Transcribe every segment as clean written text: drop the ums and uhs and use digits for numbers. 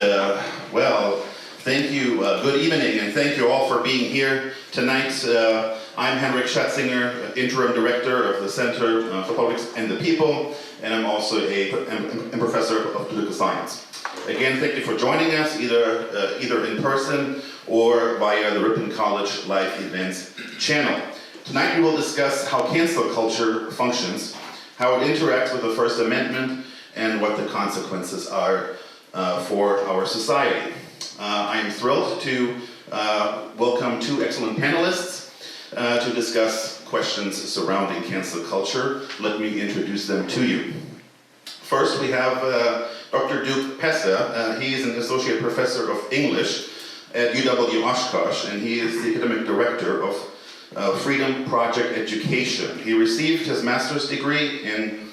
Well, thank you. Good evening, and thank you all for being here tonight. I'm Henrik Schatzinger, Interim Director of the Center for Politics and the People, and I'm also a professor of political science. Again, thank you for joining us, either in person or via the Ripon College Live Events channel. Tonight we will discuss how cancel culture functions, how it interacts with the First Amendment, and what the consequences are for our society. I am thrilled to welcome two excellent panelists to discuss questions surrounding cancel culture. Let me introduce them to you. First, we have Dr. Duke Pesta. He is an associate professor of English at UW Oshkosh, and he is the academic director of Freedom Project Education. He received his master's degree in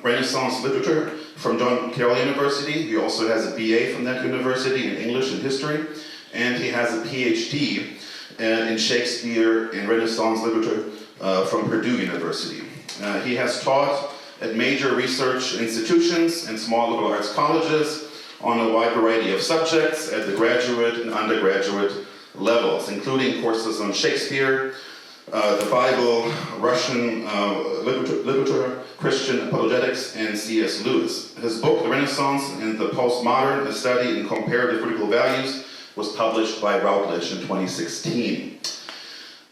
Renaissance literature from John Carroll University. He also has a BA from that university in English and history, and he has a PhD in Shakespeare and Renaissance literature from Purdue University. He has taught at major research institutions and small liberal arts colleges on a wide variety of subjects at the graduate and undergraduate levels, including courses on Shakespeare, the Bible, Russian literature, Christian apologetics, and C.S. Lewis. His book, The Renaissance and the Postmodern, A Study in Comparative Critical Values, was published by Routledge in 2016.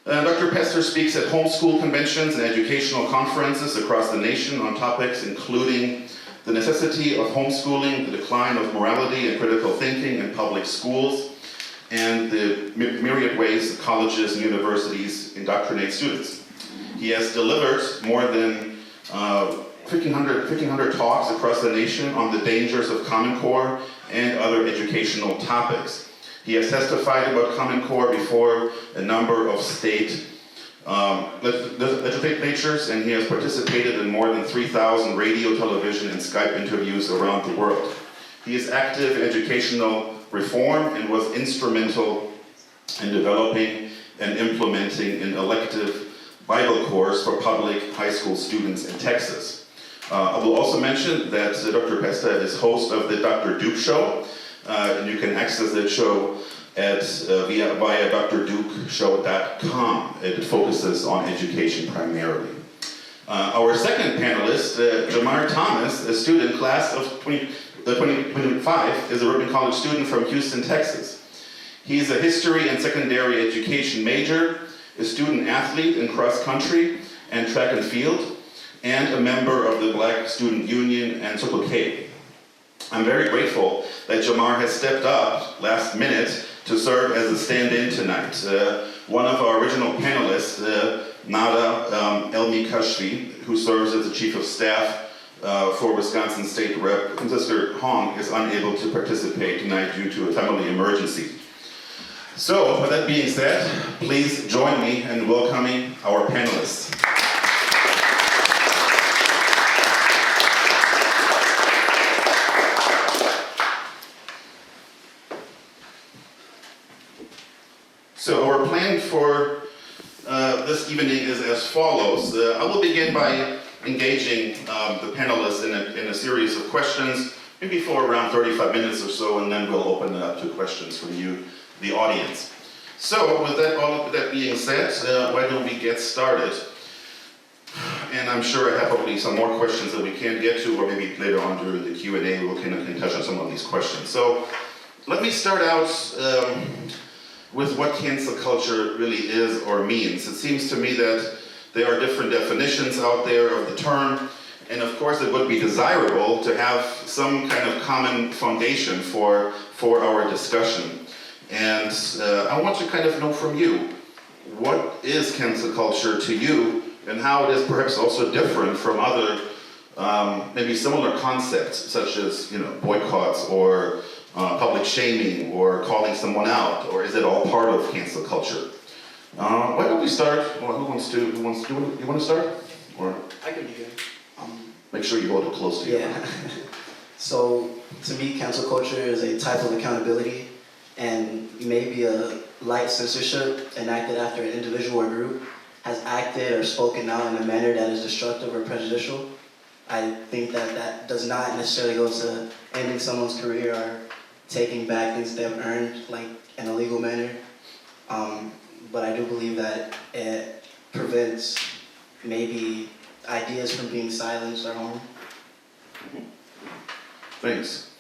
Dr. Pester speaks at homeschool conventions and educational conferences across the nation on topics including the necessity of homeschooling, the decline of morality and critical thinking in public schools, and the myriad ways that colleges and universities indoctrinate students. He has delivered more than 1,500 talks across the nation on the dangers of Common Core and other educational topics. He has testified about Common Core before a number of state legislatures, and he has participated in more than 3,000 radio, television, and Skype interviews around the world. He is active in educational reform and was instrumental in developing and implementing an elective Bible course for public high school students in Texas. I will also mention that Dr. Pesta is host of the Dr. Duke Show, and you can access that show at via drdukeshow.com. It focuses on education primarily. Our second panelist, Jamar Thomas, a student class of 2025, is a Ripon College student from Houston, Texas. He is a history and secondary education major, a student athlete in cross country and track and field, and a member of the Black Student Union and Circle K. I'm very grateful that Jamar has stepped up last minute to serve as a stand-in tonight. One of our original panelists, Nada Elmi-Kashfi, who serves as the Chief of Staff for Wisconsin State Rep. Sister Hong, is unable to participate tonight due to a family emergency. So, with that being said, please join me in welcoming our panelists. So our plan for this evening is as follows. I will begin by engaging the panelists in a series of questions, maybe for around 35 minutes or so, and then we'll open it up to questions from you, the audience. So with that, all of that being said, why don't we get started? And I'm sure I have probably some more questions that we can't get to, or maybe later on during the Q&A we'll can touch on some of these questions. So let me start out with what cancel culture really is or means. It seems to me that there are different definitions out there of the term, and of course it would be desirable to have some kind of common foundation for our discussion. And I want to kind of know from you, what is cancel culture to you, and how it is perhaps also different from other maybe similar concepts, such as boycotts or public shaming or calling someone out, or is it all part of cancel culture? Why don't we start? Well, you want to start? Or I can begin. Make sure you hold it close to you. Yeah. So, to me, cancel culture is a type of accountability and maybe a light censorship enacted after an individual or group has acted or spoken out in a manner that is destructive or prejudicial. I think that does not necessarily go to ending someone's career or taking back things they've earned, like in a legal manner. But I do believe that it prevents maybe ideas from being silenced or harmed. Thanks.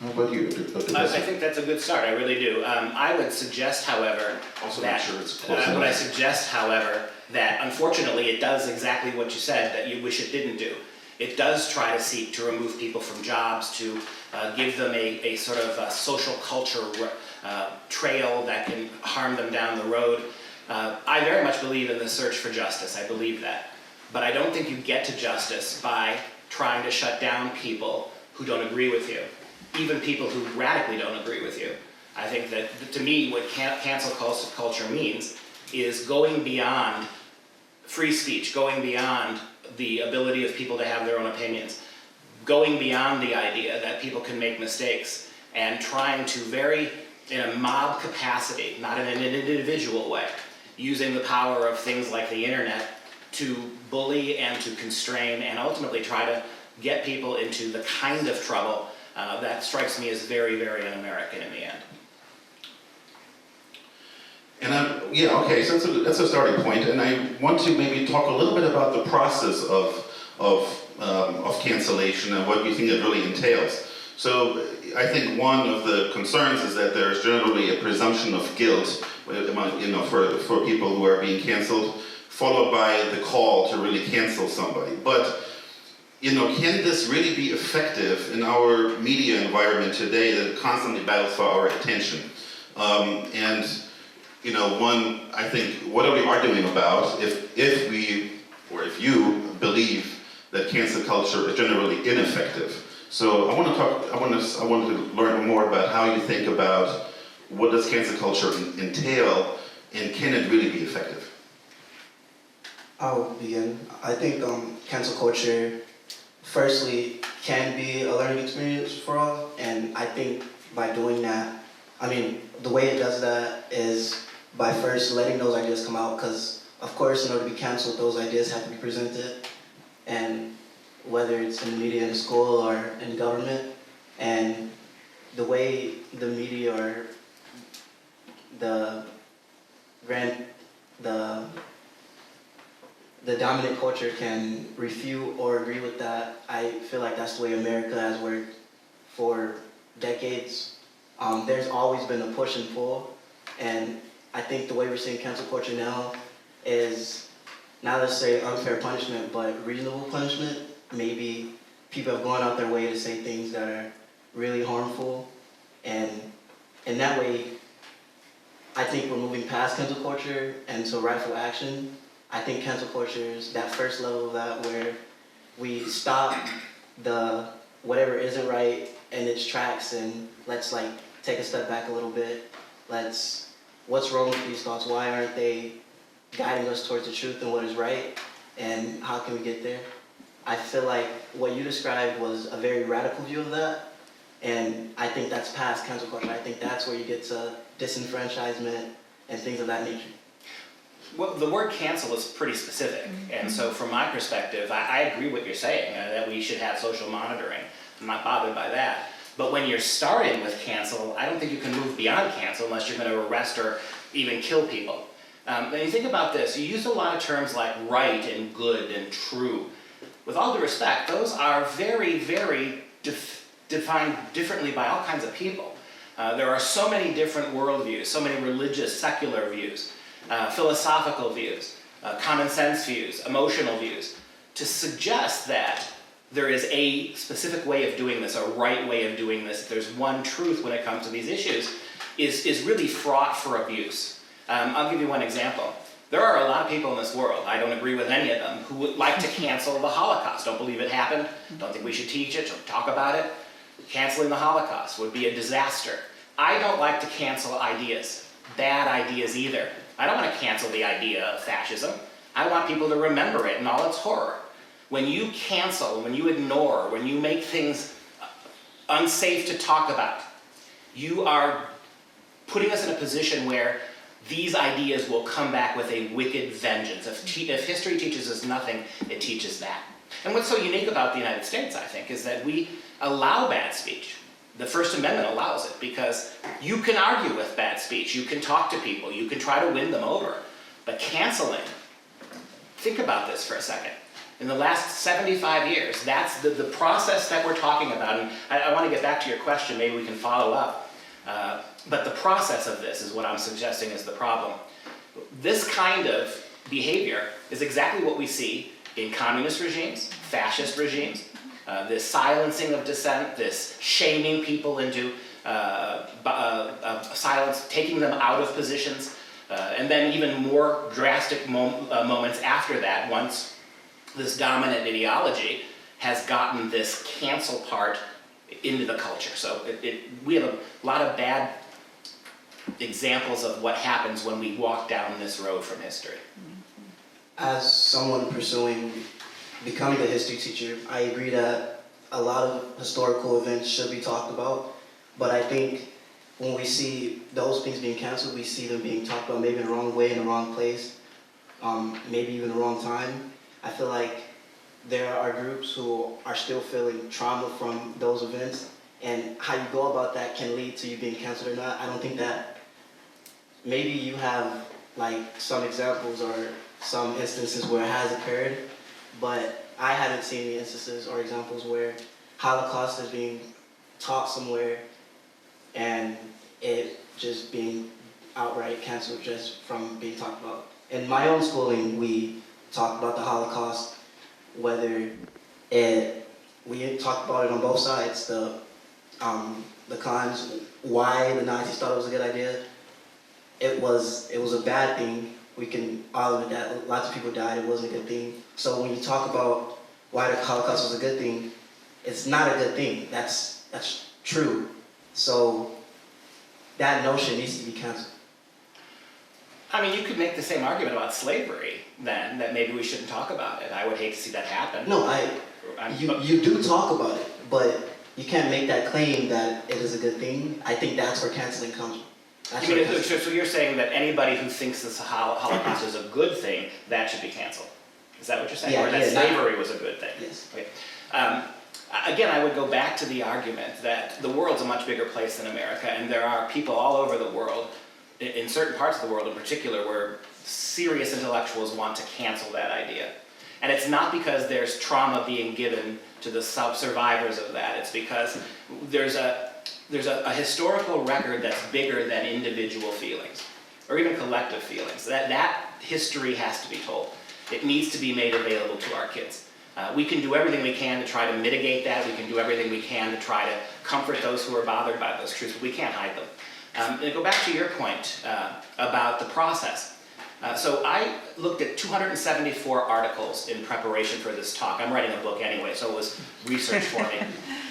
How about you, Dr. I Besser? think that's a good start, I really do. I would suggest, however, Also that, make sure it's close would I enough. suggest, however, that unfortunately it does exactly what you said that you wish it didn't do. It does try to seek to remove people from jobs, to give them a sort of a social culture trail that can harm them down the road. I very much believe in the search for justice, I believe that. But I don't think you get to justice by trying to shut down people who don't agree with you, even people who radically don't agree with you. I think that, to me, what cancel culture means is going beyond free speech, going beyond the ability of people to have their own opinions, going beyond the idea that people can make mistakes, and trying to in a mob capacity, not in an individual way, using the power of things like the internet to bully and to constrain and ultimately try to get people into the kind of trouble that strikes me as very, very un-American in the end. And yeah, okay, so that's a starting point, and I want to maybe talk a little bit about the process of cancellation and what you think it really entails. So I think one of the concerns is that there's generally a presumption of guilt, for people who are being canceled, followed by the call to really cancel somebody. But can this really be effective in our media environment today that constantly battles for our attention? I think, what are we arguing about if you believe that cancel culture is generally ineffective? So I want to learn more about how you think about what does cancel culture entail, and can it really be effective? I'll begin. I think cancel culture, firstly, can be a learning experience for all, and I think by doing that, the way it does that is by first letting those ideas come out, because of course in order to be canceled, those ideas have to be presented, and whether it's in the media, in school, or in government, and the way the media or the dominant culture can refute or agree with that, I feel like that's the way America has worked for decades. There's always been a push and pull, and I think the way we're seeing cancel culture now is not necessarily unfair punishment, but reasonable punishment. Maybe people have gone out their way to say things that are really harmful, and in that way, I think we're moving past cancel culture and to rightful action. I think cancel culture is that first level of that, where we stop the whatever isn't right in its tracks and let's take a step back a little bit. What's wrong with these thoughts? Why aren't they guiding us towards the truth and what is right? And how can we get there? I feel like what you described was a very radical view of that, and I think that's past cancel culture. I think that's where you get to disenfranchisement and things of that nature. Well, the word cancel is pretty specific, and so from my perspective, I agree with what you're saying, that we should have social monitoring. I'm not bothered by that. But when you're starting with cancel, I don't think you can move beyond cancel unless you're going to arrest or even kill people. When you think about this, you use a lot of terms like right and good and true. With all due respect, those are very, very defined differently by all kinds of people. There are so many different worldviews, so many religious, secular views, philosophical views, common sense views, emotional views, to suggest that there is a specific way of doing this, a right way of doing this, if there's one truth when it comes to these issues, is really fraught for abuse. I'll give you one example. There are a lot of people in this world, I don't agree with any of them, who would like to cancel the Holocaust. Don't believe it happened, don't think we should teach it, don't talk about it. Canceling the Holocaust would be a disaster. I don't like to cancel ideas, bad ideas either. I don't want to cancel the idea of fascism. I want people to remember it in all its horror. When you cancel, when you ignore, when you make things unsafe to talk about, you are putting us in a position where these ideas will come back with a wicked vengeance. If history teaches us nothing, it teaches that. And what's so unique about the United States, I think, is that we allow bad speech. The First Amendment allows it because you can argue with bad speech, you can talk to people, you can try to win them over. But canceling, think about this for a second. In the last 75 years, that's the process that we're talking about. And I want to get back to your question, maybe we can follow up. But the process of this is what I'm suggesting is the problem. This kind of behavior is exactly what we see in communist regimes, fascist regimes, this silencing of dissent, this shaming people into silence, taking them out of positions, and then even more drastic moments after that, once this dominant ideology has gotten this cancel part into the culture. So we have a lot of bad examples of what happens when we walk down this road from history. As someone pursuing becoming a history teacher, I agree that a lot of historical events should be talked about, but I think when we see those things being canceled, we see them being talked about maybe in the wrong way, in the wrong place, maybe even the wrong time. I feel like there are groups who are still feeling trauma from those events, and how you go about that can lead to you being canceled or not. I don't think that, maybe you have like some examples or some instances where it has occurred, but I haven't seen any instances or examples where Holocaust is being taught somewhere and it just being outright canceled just from being talked about. In my own schooling, we talked about the Holocaust, whether we talked about it on both sides, the cons, why the Nazis thought it was a good idea. It was a bad thing. We can all admit that lots of people died, it wasn't a good thing. So when you talk about why the Holocaust was a good thing, it's not a good thing. That's true. So that notion needs to be canceled. I mean, you could make the same argument about slavery then, that maybe we shouldn't talk about it. I would hate to see that happen. No, you do talk about it, but you can't make that claim that it is a good thing. I think that's where canceling comes from. So you're saying that anybody who thinks this Holocaust is a good thing, that should be canceled? Is that what you're saying? Yeah, or that slavery was a good thing? Yes. Okay. Again, I would go back to the argument that the world's a much bigger place than America, and there are people all over the world, in certain parts of the world in particular, where serious intellectuals want to cancel that idea. And it's not because there's trauma being given to the survivors of that. It's because there's a historical record that's bigger than individual feelings, or even collective feelings. That history has to be told. It needs to be made available to our kids. We can do everything we can to try to mitigate that. We can do everything we can to try to comfort those who are bothered by those truths, but we can't hide them. And go back to your point about the process. So I looked at 274 articles in preparation for this talk. I'm writing a book anyway, so it was research for me.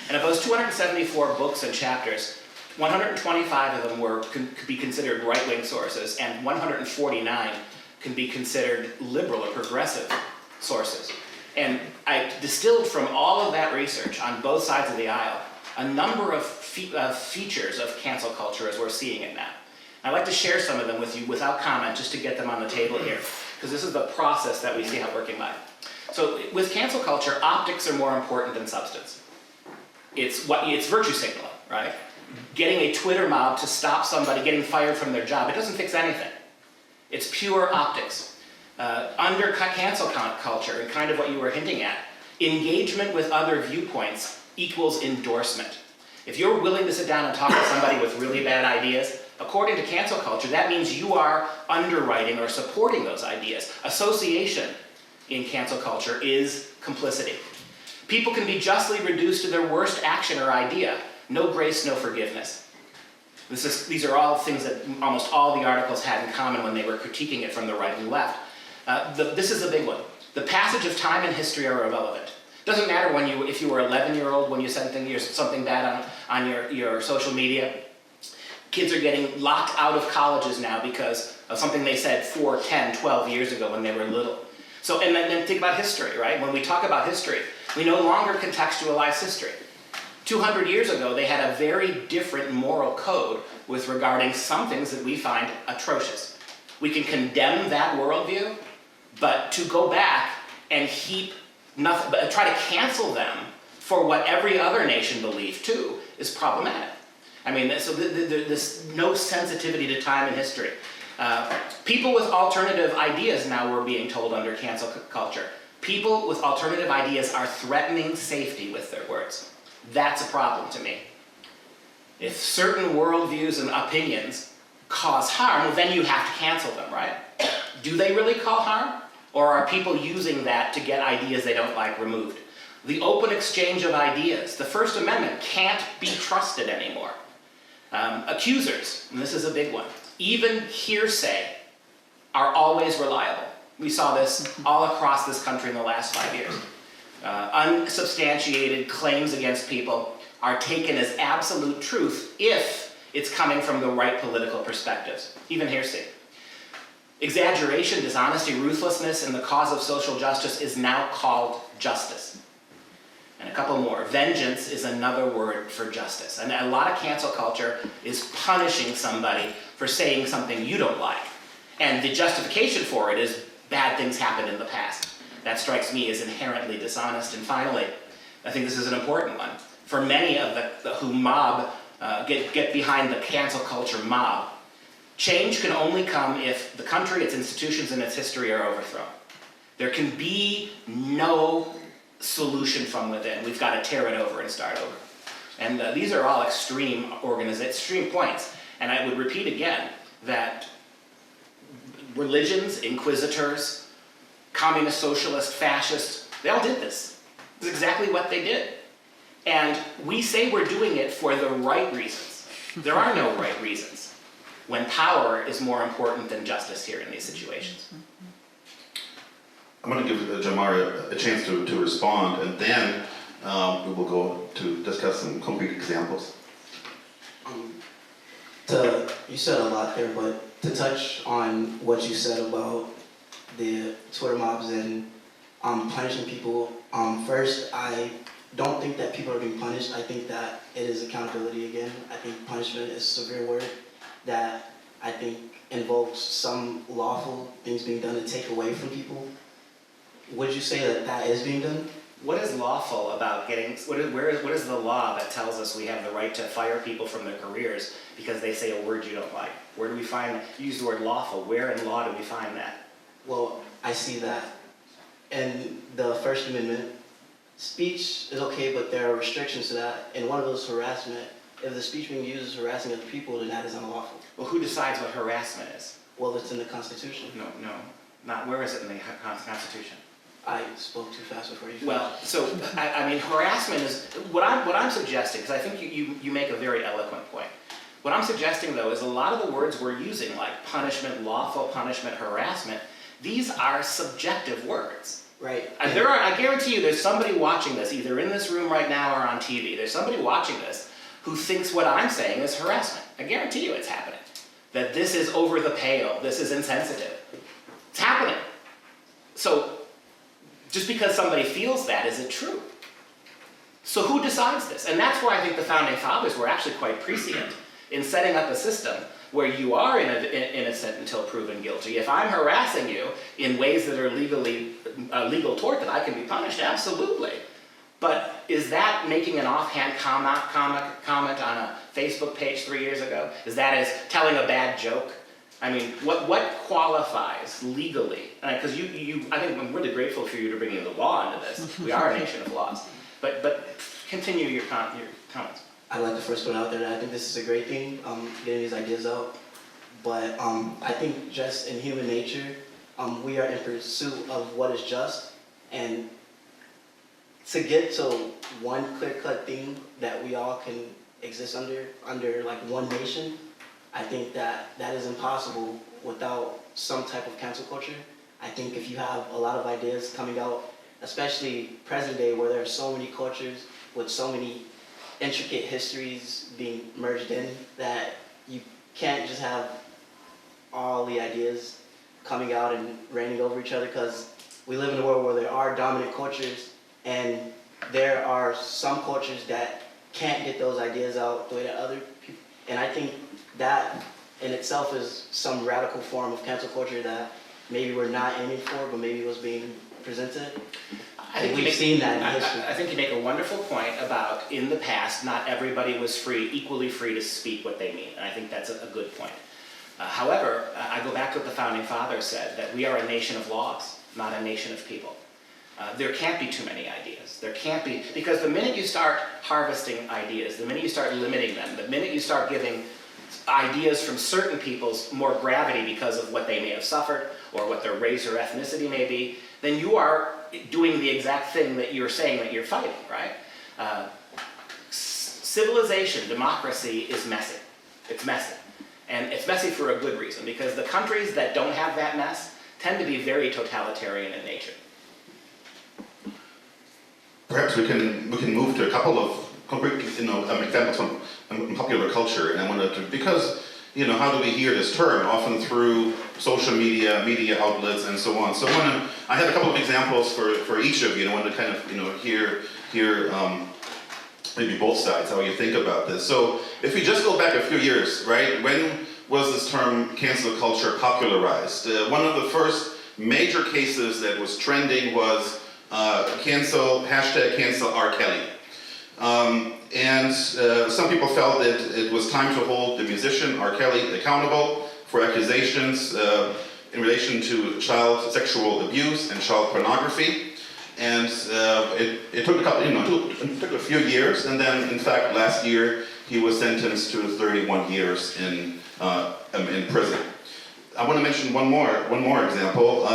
And of those 274 books and chapters, 125 of them could be considered right-wing sources, and 149 can be considered liberal or progressive sources. And I distilled from all of that research on both sides of the aisle a number of features of cancel culture as we're seeing it now. I'd like to share some of them with you without comment, just to get them on the table here, because this is the process that we see how working by. So with cancel culture, optics are more important than substance. It's virtue signaling, right? Getting a Twitter mob to stop somebody getting fired from their job, it doesn't fix anything. It's pure optics. Under cancel culture, and kind of what you were hinting at, engagement with other viewpoints equals endorsement. If you're willing to sit down and talk to somebody with really bad ideas, according to cancel culture, that means you are underwriting or supporting those ideas. Association in cancel culture is complicity. People can be justly reduced to their worst action or idea. No grace, no forgiveness. These are all things that almost all the articles had in common when they were critiquing it from the right and left. This is a big one. The passage of time and history are irrelevant. Doesn't matter if you were 11-year-old when you said something bad on your social media. Kids are getting locked out of colleges now because of something they said 4, 10, 12 years ago when they were little. So, and then think about history, right? When we talk about history, we no longer contextualize history. 200 years ago, they had a very different moral code with regarding some things that we find atrocious. We can condemn that worldview, but to go back and try to cancel them for what every other nation believed too is problematic. I mean, so there's no sensitivity to time and history. People with alternative ideas now we're being told under cancel culture. People with alternative ideas are threatening safety with their words. That's a problem to me. If certain worldviews and opinions cause harm, well, then you have to cancel them, right? Do they really cause harm? Or are people using that to get ideas they don't like removed? The open exchange of ideas. The First Amendment can't be trusted anymore. Accusers, and this is a big one, even hearsay are always reliable. We saw this all across this country in the last 5 years. Unsubstantiated claims against people are taken as absolute truth if it's coming from the right political perspectives, even hearsay. Exaggeration, dishonesty, ruthlessness in the cause of social justice is now called justice. And a couple more. Vengeance is another word for justice. And a lot of cancel culture is punishing somebody for saying something you don't like. And the justification for it is bad things happened in the past. That strikes me as inherently dishonest. And finally, I think this is an important one. For many of the who mob, get behind the cancel culture mob, change can only come if the country, its institutions, and its history are overthrown. There can be no solution from within. We've got to tear it over and start over. And these are all extreme points. And I would repeat again that religions, inquisitors, communist, socialist, fascist, they all did this. This is exactly what they did. And we say we're doing it for the right reasons. There are no right reasons when power is more important than justice here in these situations. I'm going to give Jamar a chance to respond, and then we will go to discuss some concrete examples. You said a lot there, but to touch on what you said about the Twitter mobs and punishing people, first, I don't think that people are being punished. I think that it is accountability again. I think punishment is a severe word that I think invokes some lawful things being done to take away from people. Would you say that that is being done? What is lawful about getting, what is the law that tells us we have the right to fire people from their careers because they say a word you don't like? Where do we find, use the word lawful, where in law do we find that? Well, I see that in the First Amendment. Speech is okay, but there are restrictions to that, and one of those is harassment. If the speech being used is harassing other people, then that is unlawful. Well, who decides what harassment is? Well, it's in the Constitution. No, not where is it in the Constitution? I spoke too fast before you. Well, so I mean, harassment is what I'm suggesting, because I think you make a very eloquent point. What I'm suggesting though is a lot of the words we're using, like punishment, lawful punishment, harassment, these are subjective words. Right. And I guarantee you, there's somebody watching this, either in this room right now or on TV. There's somebody watching this who thinks what I'm saying is harassment. I guarantee you it's happening. That this is over the pale. This is insensitive. It's happening. So just because somebody feels that, is it true? So who decides this? And that's why I think the Founding Fathers were actually quite prescient in setting up a system where you are innocent until proven guilty. If I'm harassing you in ways that are legal tort, that I can be punished, absolutely. But is that making an offhand comment on a Facebook page 3 years ago? Is that as telling a bad joke? I mean, what qualifies legally? Because I think I'm really grateful for you to bringing the law into this. We are a nation of laws. But continue your comments. I'd like to first put out there that I think this is a great thing, getting these ideas out. But I think just in human nature, we are in pursuit of what is just. And to get to one clear-cut thing that we all can exist under like one nation, I think that is impossible without some type of cancel culture. I think if you have a lot of ideas coming out, especially present day where there are so many cultures with so many intricate histories being merged in, that you can't just have all the ideas coming out and reigning over each other, because we live in a world where there are dominant cultures and there are some cultures that can't get those ideas out the way that other people, and I think that in itself is some radical form of cancel culture that maybe we're not aiming for, but maybe was being presented. And we've seen that in history. I think you make a wonderful point about, in the past, not everybody was equally free to speak what they mean, and I think that's a good point. However, I go back to what the Founding Fathers said, that we are a nation of laws, not a nation of people. There can't be too many ideas. There can't be, because the minute you start harvesting ideas, the minute you start limiting them, the minute you start giving ideas from certain peoples more gravity because of what they may have suffered or what their race or ethnicity may be, then you are doing the exact thing that you're saying that you're fighting, right? Civilization, democracy is messy. It's messy. And it's messy for a good reason, because the countries that don't have that mess tend to be very totalitarian in nature. Perhaps we can move to a couple of concrete, examples from popular culture, and I wanted to, because how do we hear this term? Often through social media outlets, and so on. So I have a couple of examples for each of you. I want to kind of hear maybe both sides, how you think about this. So if we just go back a few years, right? When was this term cancel culture popularized? One of the first major cases that was trending was #cancel R. Kelly. And some people felt that it was time to hold the musician R. Kelly accountable for accusations in relation to child sexual abuse and child pornography. And it took it took a few years, and then in fact last year he was sentenced to 31 years in prison. I want to mention one more example.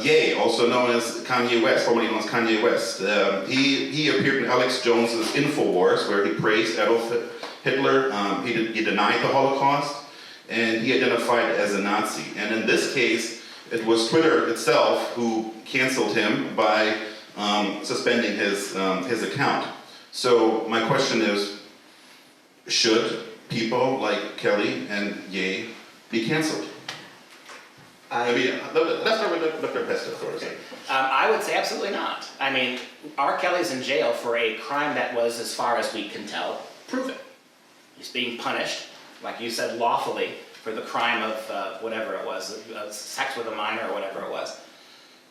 Ye, also known as Kanye West, formerly known as Kanye West, he appeared in Alex Jones's InfoWars, where he praised Adolf Hitler. He denied the Holocaust, and he identified as a Nazi. And in this case, it was Twitter itself who canceled him by suspending his account. So my question is, should people like Kelly and Ye be canceled? Let's start with Dr. Pesta, of course. I would say absolutely not. I mean, R. Kelly's in jail for a crime that was, as far as we can tell, proven. He's being punished, like you said, lawfully, for the crime of whatever it was, sex with a minor or whatever it was.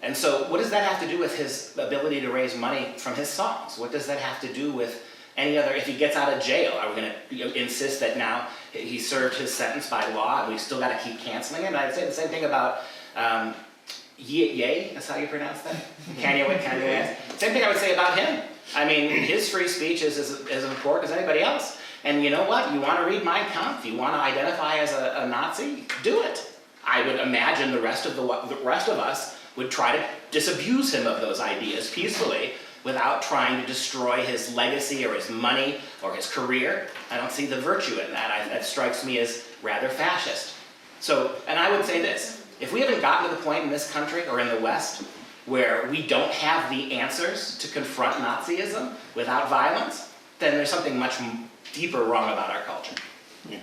And so what does that have to do with his ability to raise money from his songs? What does that have to do with any other, if he gets out of jail, are we going to insist that now he served his sentence by law and we still got to keep canceling him? And I'd say the same thing about Ye, that's how you pronounce that? Kanye West. Same thing I would say about him. I mean, his free speech is as important as anybody else. And you know what? You want to read Mein Kampf, you want to identify as a Nazi, do it. I would imagine the rest of us would try to disabuse him of those ideas peacefully without trying to destroy his legacy or his money or his career. I don't see the virtue in that. That strikes me as rather fascist. So, and I would say this, if we haven't gotten to the point in this country or in the West where we don't have the answers to confront Nazism without violence, then there's something much deeper wrong about our culture. Yeah.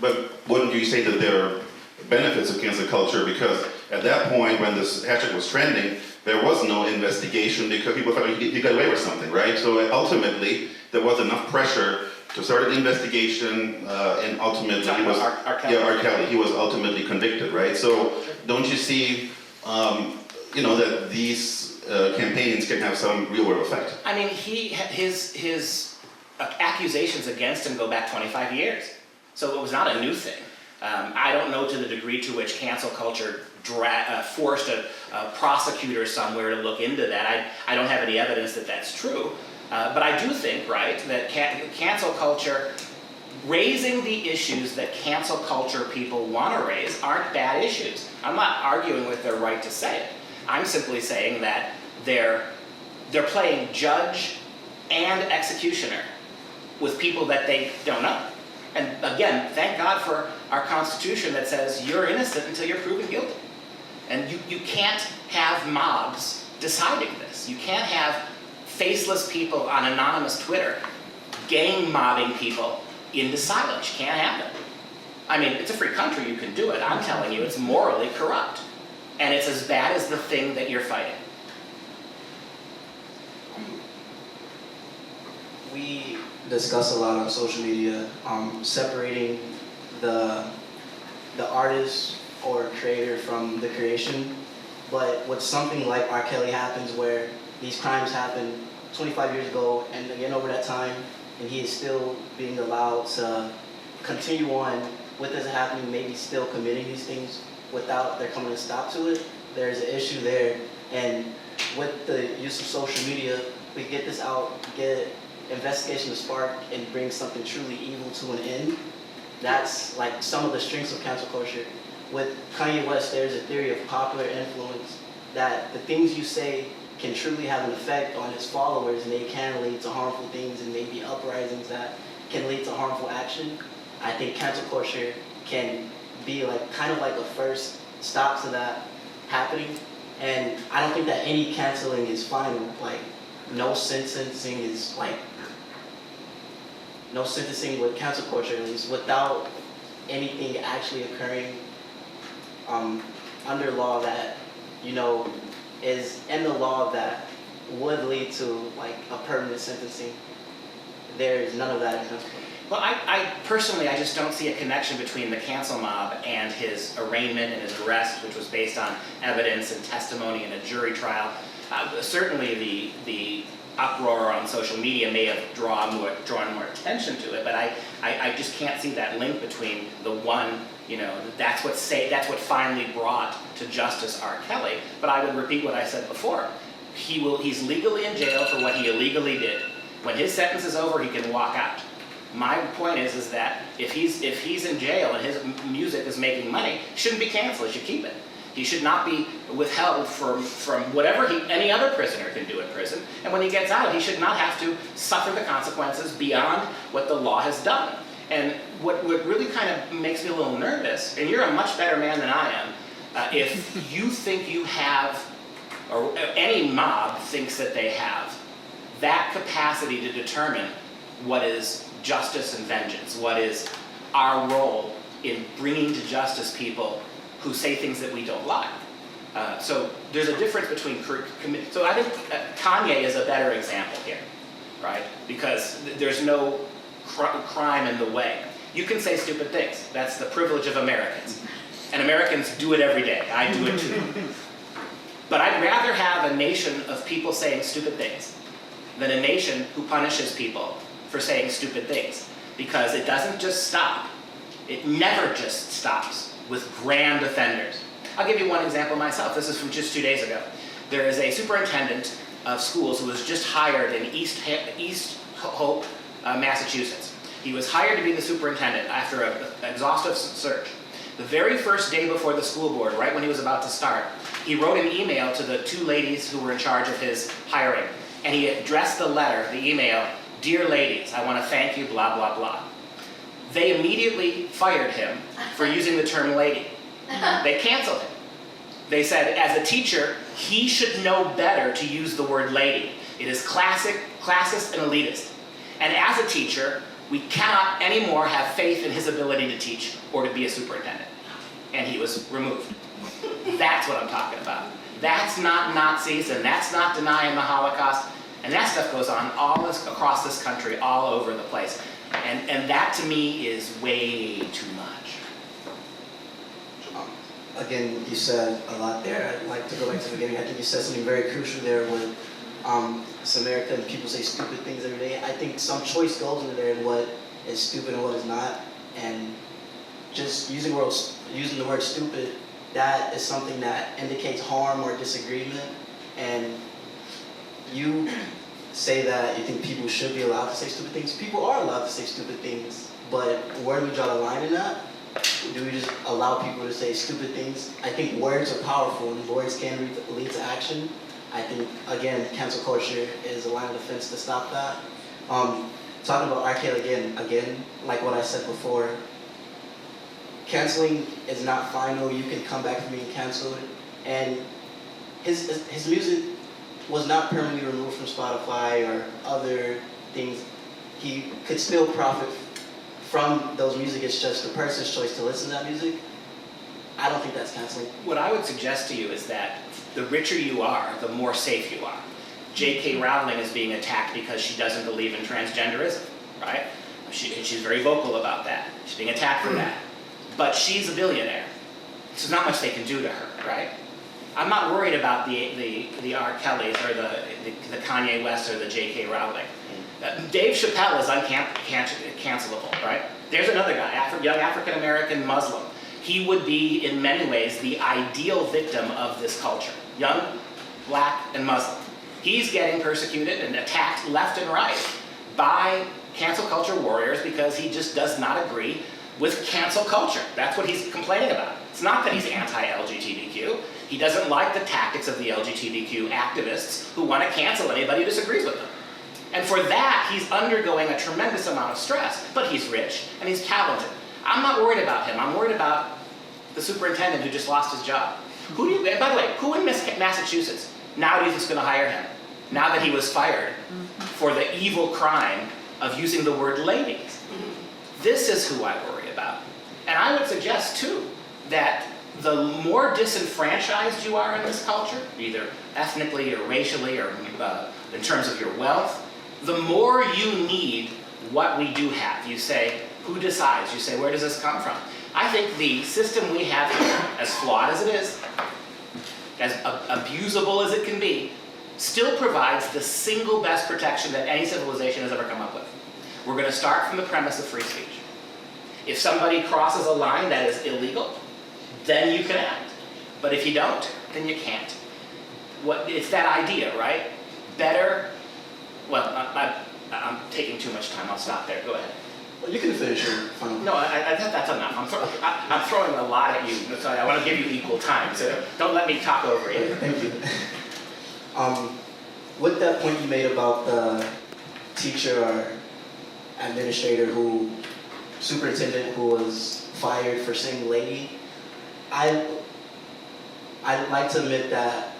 But wouldn't you say that there are benefits of cancel culture, because at that point when this hashtag was trending, there was no investigation because people thought he got away with something, right? So ultimately, there was enough pressure to start an investigation, and ultimately he was, R. Kelly. R. Kelly, he was ultimately convicted, right? So don't you see, that these campaigns can have some real world effect? I mean, his accusations against him go back 25 years, so it was not a new thing. I don't know to the degree to which cancel culture forced a prosecutor somewhere to look into that. I don't have any evidence that that's true. But I do think, right, that cancel culture, raising the issues that cancel culture people want to raise aren't bad issues. I'm not arguing with their right to say it. I'm simply saying that they're playing judge and executioner with people that they don't know. And again, thank God for our Constitution that says you're innocent until you're proven guilty. And you can't have mobs deciding this. You can't have faceless people on anonymous Twitter gang mobbing people into silence. You can't have it. I mean, it's a free country, you can do it. I'm telling you, it's morally corrupt. And it's as bad as the thing that you're fighting. We discuss a lot on social media, separating the artist or creator from the creation. But with something like R. Kelly happens, where these crimes happened 25 years ago, and again over that time, and he is still being allowed to continue on with this happening, maybe still committing these things without there coming a stop to it, there's an issue there. And with the use of social media, we get this out, get investigation to spark, and bring something truly evil to an end. That's like some of the strengths of cancel culture. With Kanye West, there's a theory of popular influence, that the things you say can truly have an effect on his followers, and they can lead to harmful things and maybe uprisings that can lead to harmful action. I think cancel culture can be like kind of like a first stop to that happening. And I don't think that any canceling is final. Like no sentencing is like, no sentencing with cancel culture is without anything actually occurring under law that, you know, is in the law that would lead to like a permanent sentencing. There is none of that in cancel culture. Well, I personally, I just don't see a connection between the cancel mob and his arraignment and his arrest, which was based on evidence and testimony in a jury trial. Certainly the uproar on social media may have drawn more attention to it, but I just can't see that link between the one, you know, that's what finally brought to justice R. Kelly. But I would repeat what I said before. He's legally in jail for what he illegally did. When his sentence is over, he can walk out. My point is that if he's in jail and his music is making money, he shouldn't be canceled. He should keep it. He should not be withheld from whatever any other prisoner can do in prison. And when he gets out, he should not have to suffer the consequences beyond what the law has done. And what really kind of makes me a little nervous, and you're a much better man than I am, if you think you have, or any mob thinks that they have, that capacity to determine what is justice and vengeance, what is our role in bringing to justice people who say things that we don't like. So there's a difference between, so I think Kanye is a better example here, right? Because there's no crime in the way. You can say stupid things. That's the privilege of Americans. And Americans do it every day. I do it too. But I'd rather have a nation of people saying stupid things than a nation who punishes people for saying stupid things. Because it doesn't just stop. It never just stops with grand offenders. I'll give you one example myself. This is from just 2 days ago. There is a superintendent of schools who was just hired in East Hope, Massachusetts. He was hired to be the superintendent after an exhaustive search. The very first day before the school board, right when he was about to start, he wrote an email to the two ladies who were in charge of his hiring. And he addressed the letter, the email, "Dear ladies, I want to thank you, blah, blah, blah." They immediately fired him for using the term lady. They canceled him. They said, as a teacher, he should know better to use the word lady. It is classist and elitist. And as a teacher, we cannot anymore have faith in his ability to teach or to be a superintendent. And he was removed. That's what I'm talking about. That's not Nazis, and that's not denying the Holocaust. And that stuff goes on all across this country, all over the place. And that to me is way too much. Again, you said a lot there. I'd like to go back to the beginning. I think you said something very crucial there with it's America and people say stupid things every day. I think some choice goes into there in what is stupid and what is not. And just using the word stupid, that is something that indicates harm or disagreement. And you say that you think people should be allowed to say stupid things. People are allowed to say stupid things, but where do we draw the line in that? Do we just allow people to say stupid things? I think words are powerful and words can lead to action. I think, again, cancel culture is a line of defense to stop that. Talking about R. Kelly again, like what I said before, canceling is not final. You can come back from being canceled. And his music was not permanently removed from Spotify or other things. He could still profit from those music. It's just the person's choice to listen to that music. I don't think that's canceling. What I would suggest to you is that the richer you are, the more safe you are. J.K. Rowling is being attacked because she doesn't believe in transgenderism, right? She's very vocal about that. She's being attacked for that. But she's a billionaire. So there's not much they can do to her, right? I'm not worried about the R. Kellys or the Kanye West or the J.K. Rowling. Dave Chappelle is uncancelable, right? There's another guy, young African-American Muslim. He would be, in many ways, the ideal victim of this culture. Young, black, and Muslim. He's getting persecuted and attacked left and right by cancel culture warriors because he just does not agree with cancel culture. That's what he's complaining about. It's not that he's anti-LGBTQ. He doesn't like the tactics of the LGBTQ activists who want to cancel anybody who disagrees with them. And for that, he's undergoing a tremendous amount of stress, but he's rich and he's talented. I'm not worried about him. I'm worried about the superintendent who just lost his job. And by the way, who in Massachusetts now do you think is going to hire him? Now that he was fired for the evil crime of using the word ladies. This is who I worry about. And I would suggest, too, that the more disenfranchised you are in this culture, either ethnically or racially or in terms of your wealth, the more you need what we do have. You say, who decides? You say, where does this come from? I think the system we have here, as flawed as it is, as abusable as it can be, still provides the single best protection that any civilization has ever come up with. We're going to start from the premise of free speech. If somebody crosses a line that is illegal, then you can act. But if you don't, then you can't. It's that idea, right? Better, well, I'm taking too much time. I'll stop there. Go ahead. Well, you can finish your final. No, that's enough. I'm throwing a lot at you, so I want to give you equal time. So don't let me talk over you. Thank you. With that point you made about the teacher or administrator superintendent who was fired for saying lady, I'd like to admit that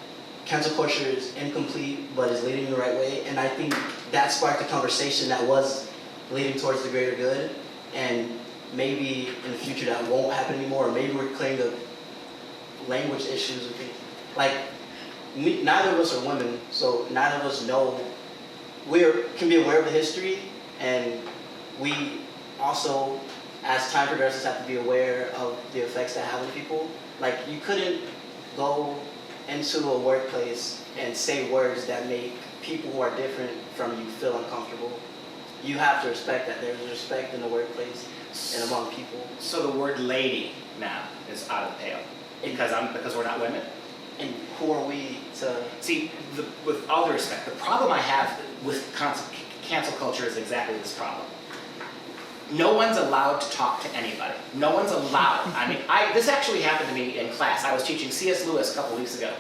cancel culture is incomplete, but is leading the right way, and I think that sparked a conversation that was leading towards the greater good, and maybe in the future that won't happen anymore, or maybe we're clearing up language issues. Like, neither of us are women, so neither of us know. Can be aware of the history, and we also, as time progresses, have to be aware of the effects that have on people. Like, you couldn't go into a workplace and say words that make people who are different from you feel uncomfortable. You have to respect that. There's respect in the workplace and among people. So the word lady now is out of the pale because we're not women? And who are we to... See, with all due respect, the problem I have with cancel culture is exactly this problem. No one's allowed to talk to anybody. No one's allowed. I mean, this actually happened to me in class. I was teaching C.S. Lewis a couple weeks ago.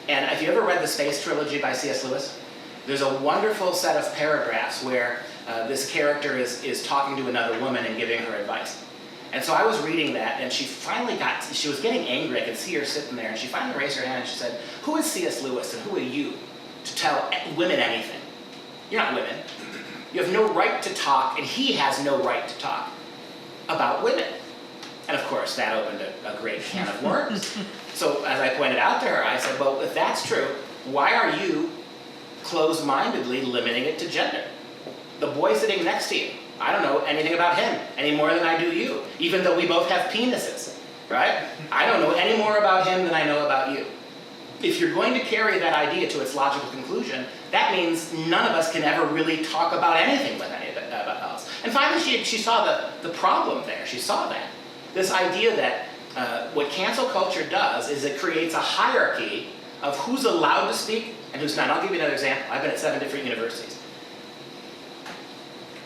And if you ever read the Space Trilogy by C.S. Lewis, there's a wonderful set of paragraphs where this character is talking to another woman and giving her advice. And so I was reading that, and she was getting angry. I could see her sitting there, and she finally raised her hand and she said, "Who is C.S. Lewis and who are you to tell women anything? You're not women. You have no right to talk, and he has no right to talk about women." And of course, that opened a great can of worms. So as I pointed out to her, I said, well, if that's true, why are you closed-mindedly limiting it to gender? The boy sitting next to you, I don't know anything about him any more than I do you, even though we both have penises, right? I don't know any more about him than I know about you. If you're going to carry that idea to its logical conclusion, that means none of us can ever really talk about anything with anybody else. And finally, she saw the problem there. She saw that. This idea that what cancel culture does is it creates a hierarchy of who's allowed to speak and who's not. I'll give you another example. I've been at 7 different universities.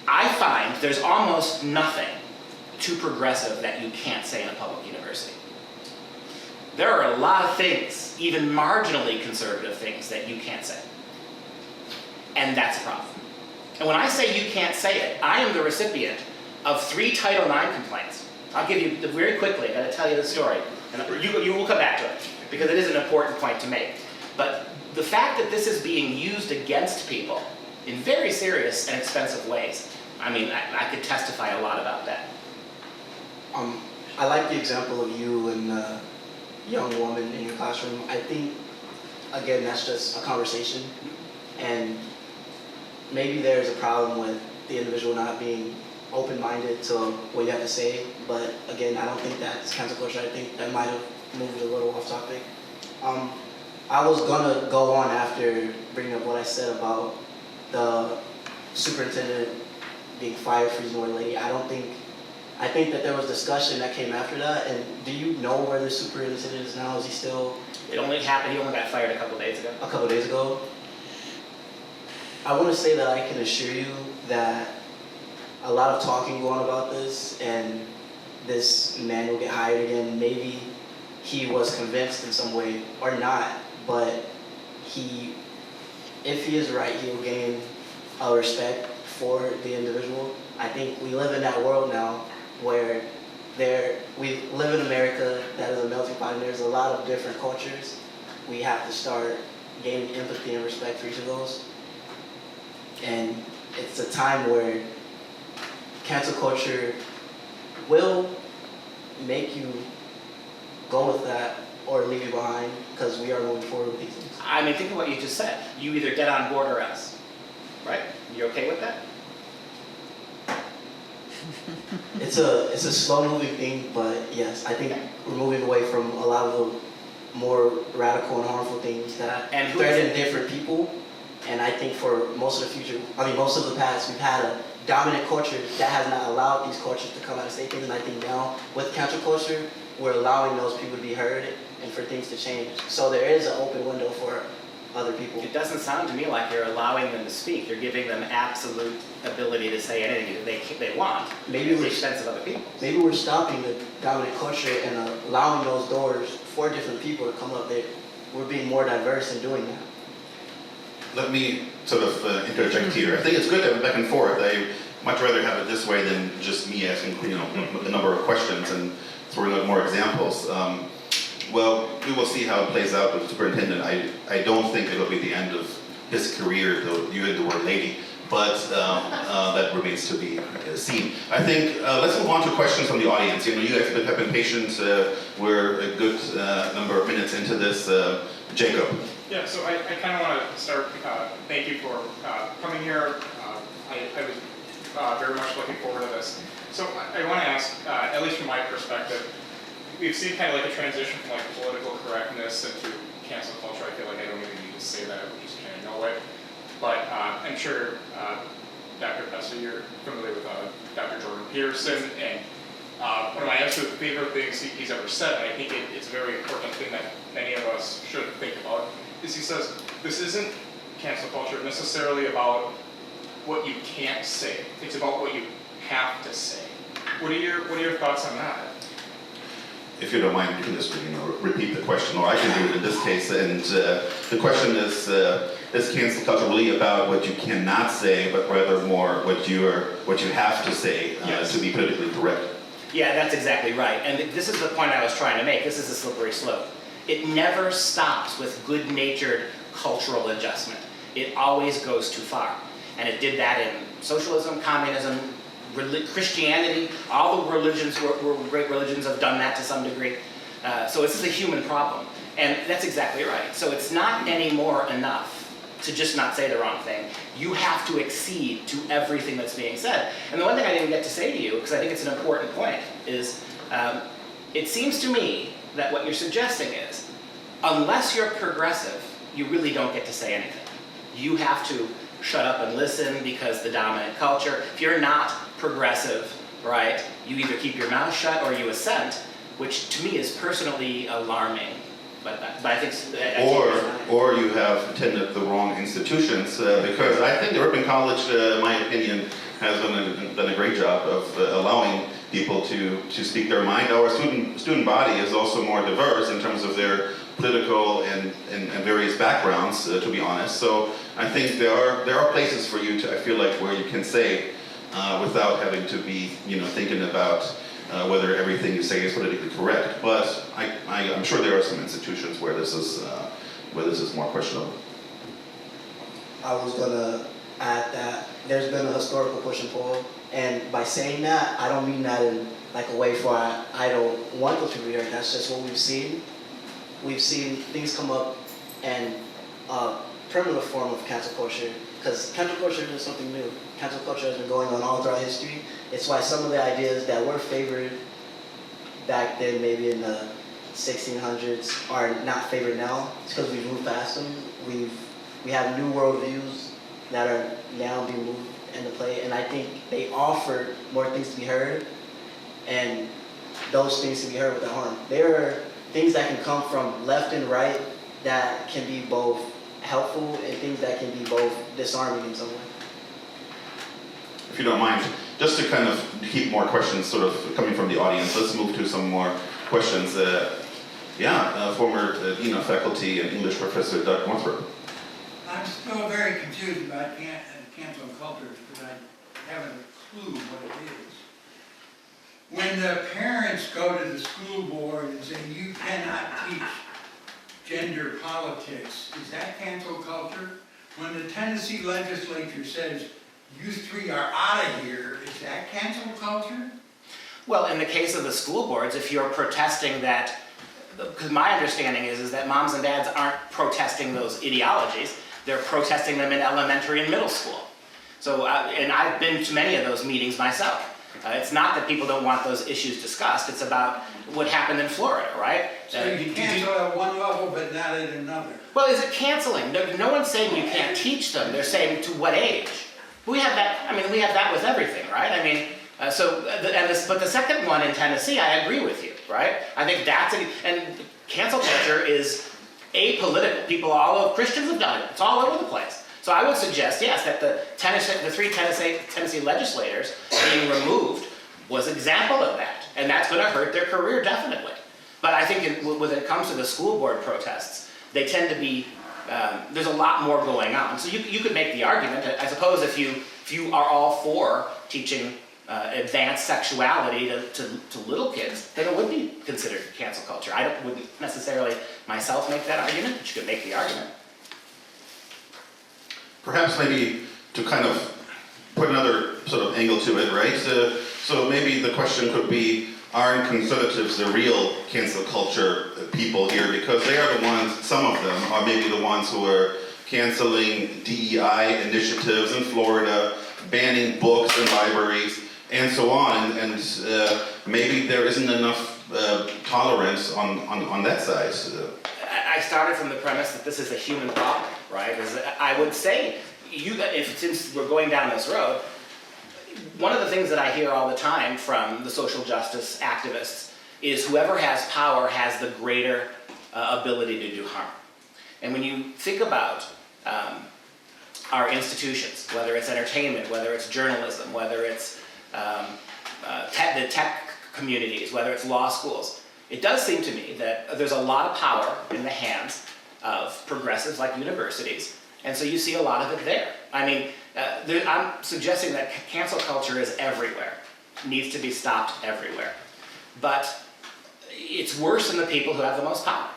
I find there's almost nothing too progressive that you can't say in a public university. There are a lot of things, even marginally conservative things, that you can't say. And that's a problem. And when I say you can't say it, I am the recipient of 3 Title IX complaints. I'll give you, very quickly, I've got to tell you the story. And you will come back to it, because it is an important point to make. But the fact that this is being used against people in very serious and expensive ways, I mean, I could testify a lot about that. I like the example of you and a young woman in your classroom. I think, again, that's just a conversation. And maybe there's a problem with the individual not being open-minded to what you have to say. But again, I don't think that's cancel culture. I think that might have moved a little off topic. I was gonna go on after bringing up what I said about the superintendent being fired for using the word lady. I think that there was discussion that came after that, and do you know where the superintendent is now? Is he still? It only happened, he only got fired a couple days ago. A couple days ago? I want to say that I can assure you that a lot of talking going about this, and this man will get hired again. Maybe he was convinced in some way, or not, but if he is right, he will gain a respect for the individual. I think we live in that world now where we live in America that is a melting pot, and there's a lot of different cultures. We have to start gaining empathy and respect for each of those. And it's a time where cancel culture will make you go with that or leave you behind, because we are moving forward with these things. I mean, think of what you just said. You either get on board or else, right? You okay with that? It's a slow moving thing, but yes, I think we're moving away from a lot of the more radical and harmful things that threaten different people. And I think for most of the past, we've had a dominant culture that has not allowed these cultures to come out and say things. And I think now with cancel culture, we're allowing those people to be heard and for things to change. So there is an open window for other people. It doesn't sound to me like you're allowing them to speak. You're giving them absolute ability to say anything they want. Maybe at the expense of other people. Maybe we're stopping the dominant culture and allowing those doors for different people to come up there. We're being more diverse in doing that. Let me sort of interject here. I think it's good to have it back and forth. I much rather have it this way than just me asking, a number of questions and throwing out more examples. Well, we will see how it plays out with the superintendent. I don't think it'll be the end of his career, though you had the word lady, but that remains to be seen. I think let's move on to questions from the audience. You guys have been patient. We're a good number of minutes into this. Jacob. Yeah, so I kind of want to start, thank you for coming here. I was very much looking forward to this. So I want to ask, at least from my perspective, we've seen kind of like a transition from like political correctness into cancel culture. I feel like I don't even need to say that, we just kind of know it. But I'm sure, Dr. Pessa, you're familiar with Dr. Jordan Peterson, and one of my absolute favorite things he's ever said, and I think it's a very important thing that many of us should think about, is he says, this isn't cancel culture necessarily about what you can't say, it's about what you have to say. What are your thoughts on that? If you don't mind, you can just repeat the question, or I can do it in this case. And the question is cancel culture really about what you cannot say, but rather more what you have to say Yes. to be politically correct? Yeah, that's exactly right. And this is the point I was trying to make. This is a slippery slope. It never stops with good-natured cultural adjustment. It always goes too far. And it did that in socialism, communism, Christianity. All the religions were great religions have done that to some degree. So this is a human problem. And that's exactly right. So it's not anymore enough to just not say the wrong thing. You have to accede to everything that's being said. And the one thing I didn't get to say to you, because I think it's an important point, is it seems to me that what you're suggesting is, unless you're progressive, you really don't get to say anything. You have to shut up and listen because the dominant culture, if you're not progressive, right, you either keep your mouth shut or you assent, which to me is personally alarming. But I think or you have attended the wrong institutions, because I think the Ripon College, in my opinion, has done a great job of allowing people to speak their mind. Our student body is also more diverse in terms of their political and various backgrounds, to be honest. So I think there are places for you to, I feel like, where you can say without having to be thinking about whether everything you say is politically correct. But I'm sure there are some institutions where this is more questionable. I was gonna add that there's been a historical push and pull, and by saying that, I don't mean that in like a way for I don't want those people to be heard. That's just what we've seen. We've seen things come up and a primitive form of cancel culture, because cancel culture isn't something new. Cancel culture has been going on all throughout history. It's why some of the ideas that were favored back then, maybe in the 1600s are not favored now. It's because we've moved past them. We have new worldviews that are now being moved into play, and I think they offer more things to be heard, and those things to be heard without harm. There are things that can come from left and right that can be both helpful and things that can be both disarming in some way. If you don't mind, just to kind of keep more questions sort of coming from the audience, let's move to some more questions. Former Dean of Faculty and English Professor Doug Northrop. I'm still very confused about cancel culture because I haven't a clue what it is. When the parents go to the school board and say, you cannot teach gender politics, is that cancel culture? When the Tennessee legislature says, you three are out of here, is that cancel culture? Well, in the case of the school boards, if you're protesting that, because my understanding is that moms and dads aren't protesting those ideologies, they're protesting them in elementary and middle school. So, and I've been to many of those meetings myself. It's not that people don't want those issues discussed, it's about what happened in Florida, right? So you cancel at one level but not at another. Well, is it canceling? No one's saying you can't teach them, they're saying to what age. We have that, we have that with everything, right? But the second one in Tennessee, I agree with you, right? I think and cancel culture is apolitical. People, all of Christians have done it. It's all over the place. So I would suggest, yes, that the three Tennessee legislators being removed was an example of that. And that's going to hurt their career, definitely. But I think when it comes to the school board protests, they tend to be, there's a lot more going on. So you could make the argument, I suppose, if you are all for teaching advanced sexuality to little kids, then it would be considered cancel culture. Wouldn't necessarily myself make that argument, but you could make the argument. Perhaps maybe to kind of put another sort of angle to it, right? So maybe the question could be, aren't conservatives the real cancel culture people here? Because they are the ones, some of them are maybe the ones who are canceling DEI initiatives in Florida, banning books in libraries, and so on. And maybe there isn't enough tolerance on that side. I started from the premise that this is a human problem, right? I would say, since we're going down this road, one of the things that I hear all the time from the social justice activists is whoever has power has the greater ability to do harm. And when you think about our institutions, whether it's entertainment, whether it's journalism, whether it's the tech communities, whether it's law schools, it does seem to me that there's a lot of power in the hands of progressives like universities, and so you see a lot of it there. I'm suggesting that cancel culture is everywhere, needs to be stopped everywhere. But it's worse in the people who have the most power.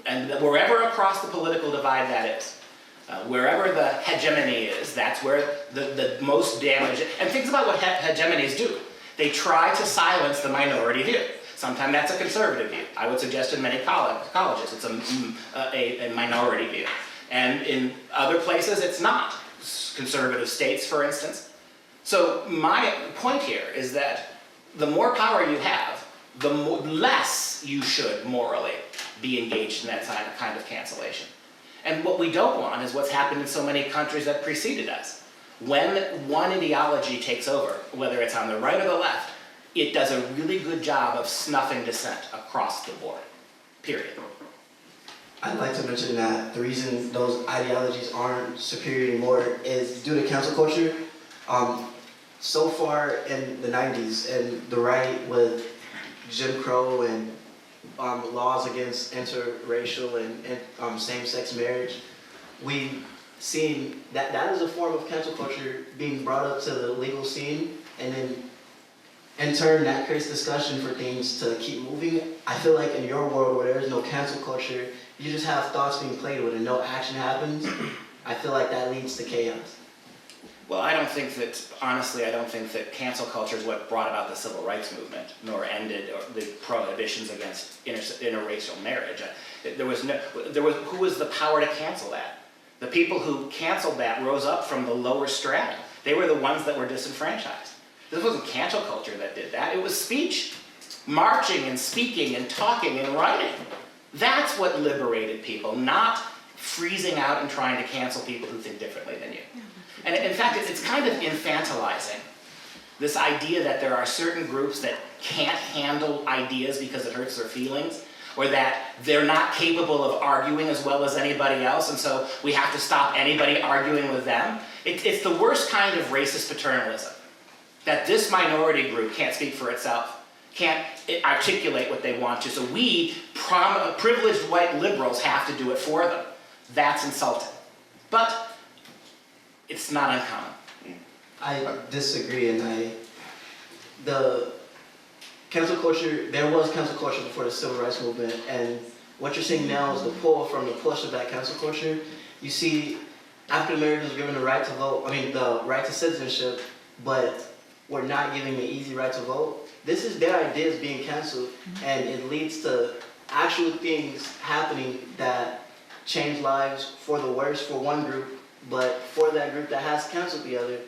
And wherever across the political divide that is, wherever the hegemony is, that's where the most damage, and think about what hegemonies do. They try to silence the minority view. Sometimes that's a conservative view. I would suggest in many colleges it's a minority view. And in other places it's not. Conservative states, for instance. So my point here is that the more power you have, the less you should morally be engaged in that kind of cancellation. And what we don't want is what's happened in so many countries that preceded us. When one ideology takes over, whether it's on the right or the left, it does a really good job of snuffing dissent across the board, period. I'd like to mention that the reason those ideologies aren't superior anymore is due to cancel culture. So far in the 90s, and the right with Jim Crow and laws against interracial and same-sex marriage, we've seen that is a form of cancel culture being brought up to the legal scene, and then in turn that creates discussion for things to keep moving. I feel like in your world where there is no cancel culture, you just have thoughts being played with and no action happens. I feel like that leads to chaos. Well, honestly, I don't think that cancel culture is what brought about the civil rights movement, nor ended the prohibitions against interracial marriage. Who was the power to cancel that? The people who canceled that rose up from the lower strata. They were the ones that were disenfranchised. This wasn't cancel culture that did that, it was speech. marching and speaking and talking and writing. That's what liberated people, not freezing out and trying to cancel people who think differently than you. And in fact, it's kind of infantilizing, this idea that there are certain groups that can't handle ideas because it hurts their feelings, or that they're not capable of arguing as well as anybody else, and so we have to stop anybody arguing with them. It's the worst kind of racist paternalism, that this minority group can't speak for itself, can't articulate what they want to, so we, privileged white liberals, have to do it for them. That's insulting. But it's not uncommon. I disagree, and the cancel culture, there was cancel culture before the civil rights movement, and what you're seeing now is the pull from the push of that cancel culture. You see African Americans given the right to vote, the right to citizenship, but we're not giving the easy right to vote. This is their ideas being canceled, and it leads to actual things happening that change lives for the worse for one group, but for that group that has canceled the other.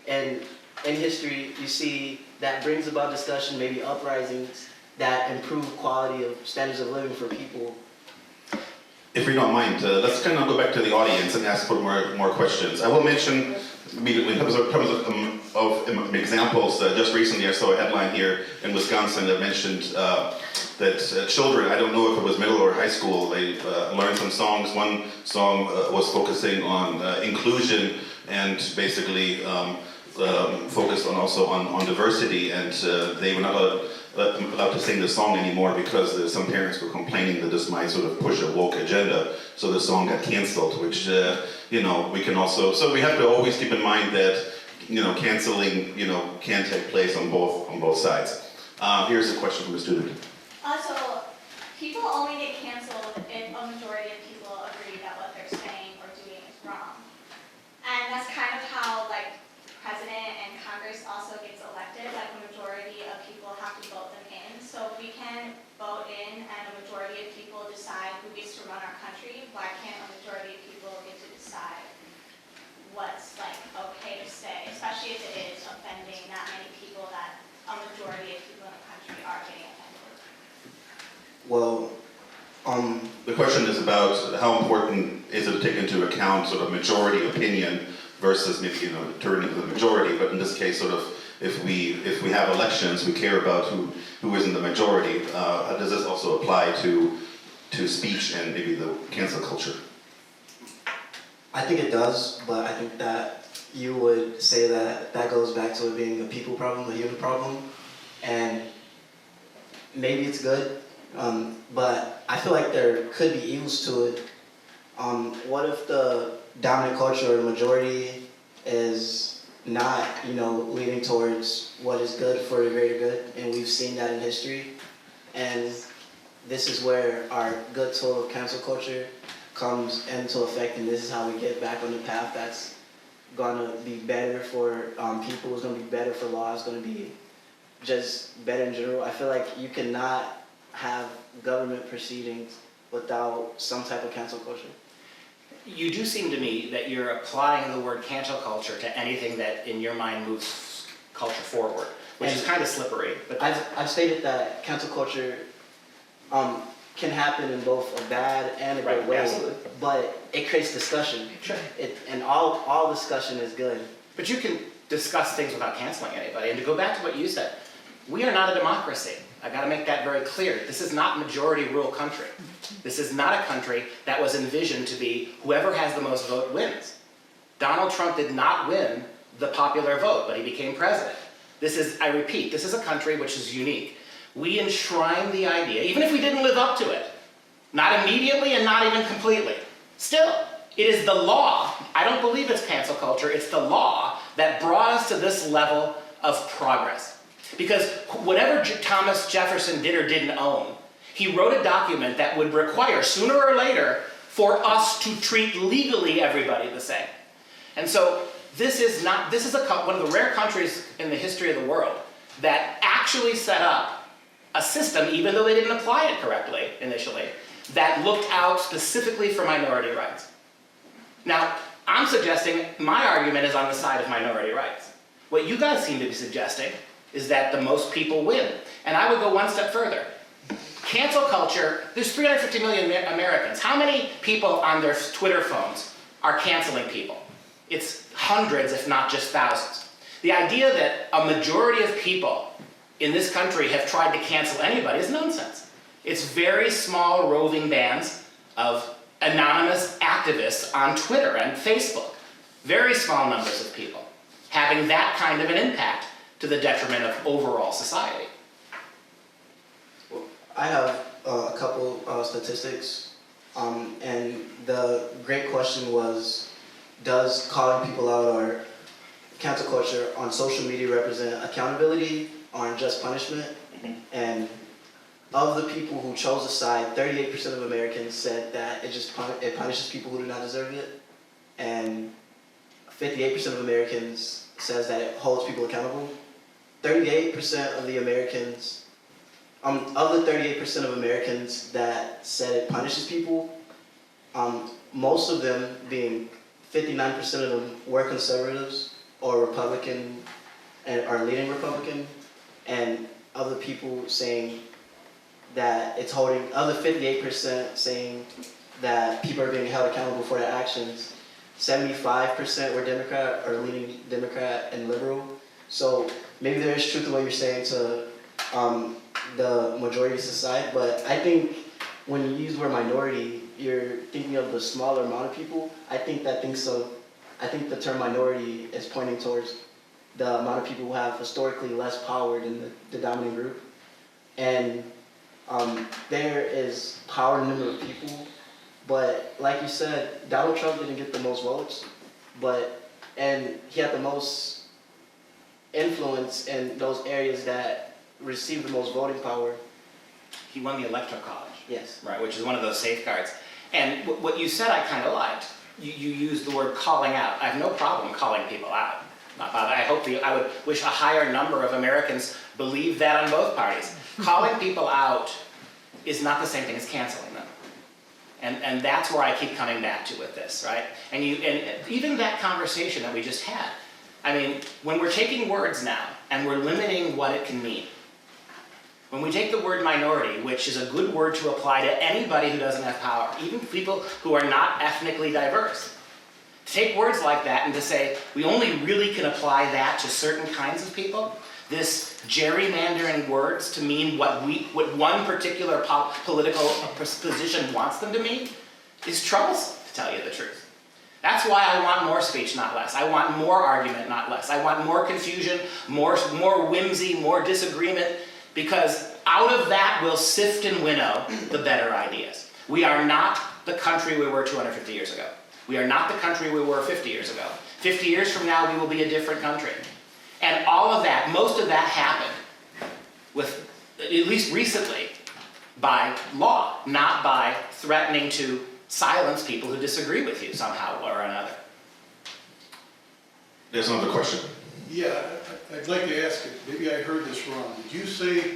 And in history, you see that brings about discussion, maybe uprisings that improve quality of standards of living for people. If you don't mind, let's kind of go back to the audience and ask for more questions. I will mention immediately in terms of examples. Just recently, I saw a headline here in Wisconsin that mentioned that children, I don't know if it was middle or high school, they learned some songs. One song was focusing on inclusion and basically focused on diversity, and they were not allowed to sing the song anymore because some parents were complaining that this might sort of push a woke agenda. So the song got canceled, which we can also. So we have to always keep in mind that canceling can take place on both sides. Here's a question from a student. So people only get canceled if a majority of people agree that what they're saying or doing is wrong, and that's kind of how president and Congress also gets elected. A majority of people have to vote them in. So if we can vote in and a majority of people decide who gets to run our country, why can't a majority of people get to decide what's okay to say, especially if it is offending that many people that a majority of people in the country are getting offended? Well, The question is about how important is it to take into account sort of majority opinion versus maybe turning to the majority. But in this case, sort of if we have elections, we care about who is in the majority. Does this also apply to speech and maybe the cancel culture? I think it does, but I think that you would say that goes back to it being a people problem, a human problem, and maybe it's good, but I feel like there could be evils to it. What if the dominant culture or majority is not, leaning towards what is good for the greater good, and we've seen that in history, and this is where our good tool of cancel culture comes into effect, and this is how we get back on the path that's gonna be better for people, it's gonna be better for law, it's gonna be just better in general. I feel like you cannot have government proceedings without some type of cancel culture. You do seem to me that you're applying the word cancel culture to anything that in your mind moves culture forward, which is kind of slippery. But I've stated that cancel culture can happen in both a bad and a good Right, way, absolutely. but it creates discussion. Sure. And all discussion is good. But you can discuss things without canceling anybody. And to go back to what you said, we are not a democracy. I got to make that very clear. This is not majority rule country. This is not a country that was envisioned to be whoever has the most vote wins. Donald Trump did not win the popular vote, but he became president. This is, I repeat, this is a country which is unique. We enshrine the idea, even if we didn't live up to it, not immediately and not even completely. Still, it is the law. I don't believe it's cancel culture. It's the law that brought us to this level of progress. Because whatever Thomas Jefferson did or didn't own, he wrote a document that would require, sooner or later, for us to treat legally everybody the same. And so this is one of the rare countries in the history of the world that actually set up a system, even though they didn't apply it correctly initially, that looked out specifically for minority rights. Now, I'm suggesting my argument is on the side of minority rights. What you guys seem to be suggesting is that the most people win. And I would go one step further. Cancel culture, there's 350 million Americans. How many people on their Twitter phones are canceling people? It's hundreds, if not just thousands. The idea that a majority of people in this country have tried to cancel anybody is nonsense. It's very small roving bands of anonymous activists on Twitter and Facebook. Very small numbers of people having that kind of an impact to the detriment of overall society. I have a couple statistics, and the great question was, does calling people out or cancel culture on social media represent accountability or just punishment? And of the people who chose a side, 38% of Americans said that it punishes people who do not deserve it, and 58% of Americans says that it holds people accountable. 38% of the Americans of the 38% of Americans that said it punishes people, most of them, being 59% of them, were conservatives or Republican and are leaning Republican, and other people saying that it's holding, other 58% saying that people are being held accountable for their actions. 75% were Democrat or leaning Democrat and liberal. So maybe there is truth to what you're saying to the majority of society, but I think when you use the word minority, you're thinking of the smaller amount of people. I think the term minority is pointing towards the amount of people who have historically less power than the dominant group. And there is power in the number of people, but like you said, Donald Trump didn't get the most votes, and he had the most influence in those areas that received the most voting power. He won the Electoral College. Yes. Right, which is one of those safeguards. And what you said I kind of liked. You used the word calling out. I have no problem calling people out. Not bothered. I would wish a higher number of Americans believe that on both parties. Calling people out is not the same thing as canceling them. And that's where I keep coming back to with this, right? And even that conversation that we just had. I mean, when we're taking words now and we're limiting what it can mean, when we take the word minority, which is a good word to apply to anybody who doesn't have power, even people who are not ethnically diverse, to take words like that and to say we only really can apply that to certain kinds of people, this gerrymandering words to mean what one particular political position wants them to mean, is troublesome, to tell you the truth. That's why I want more speech, not less. I want more argument, not less. I want more confusion, more whimsy, more disagreement, because out of that we'll sift and winnow the better ideas. We are not the country we were 250 years ago. We are not the country we were 50 years ago. 50 years from now, we will be a different country. And all of that, most of that happened with, at least recently, by law, not by threatening to silence people who disagree with you somehow or another. There's another question. Yeah, I'd like to ask, maybe I heard this wrong. Did you say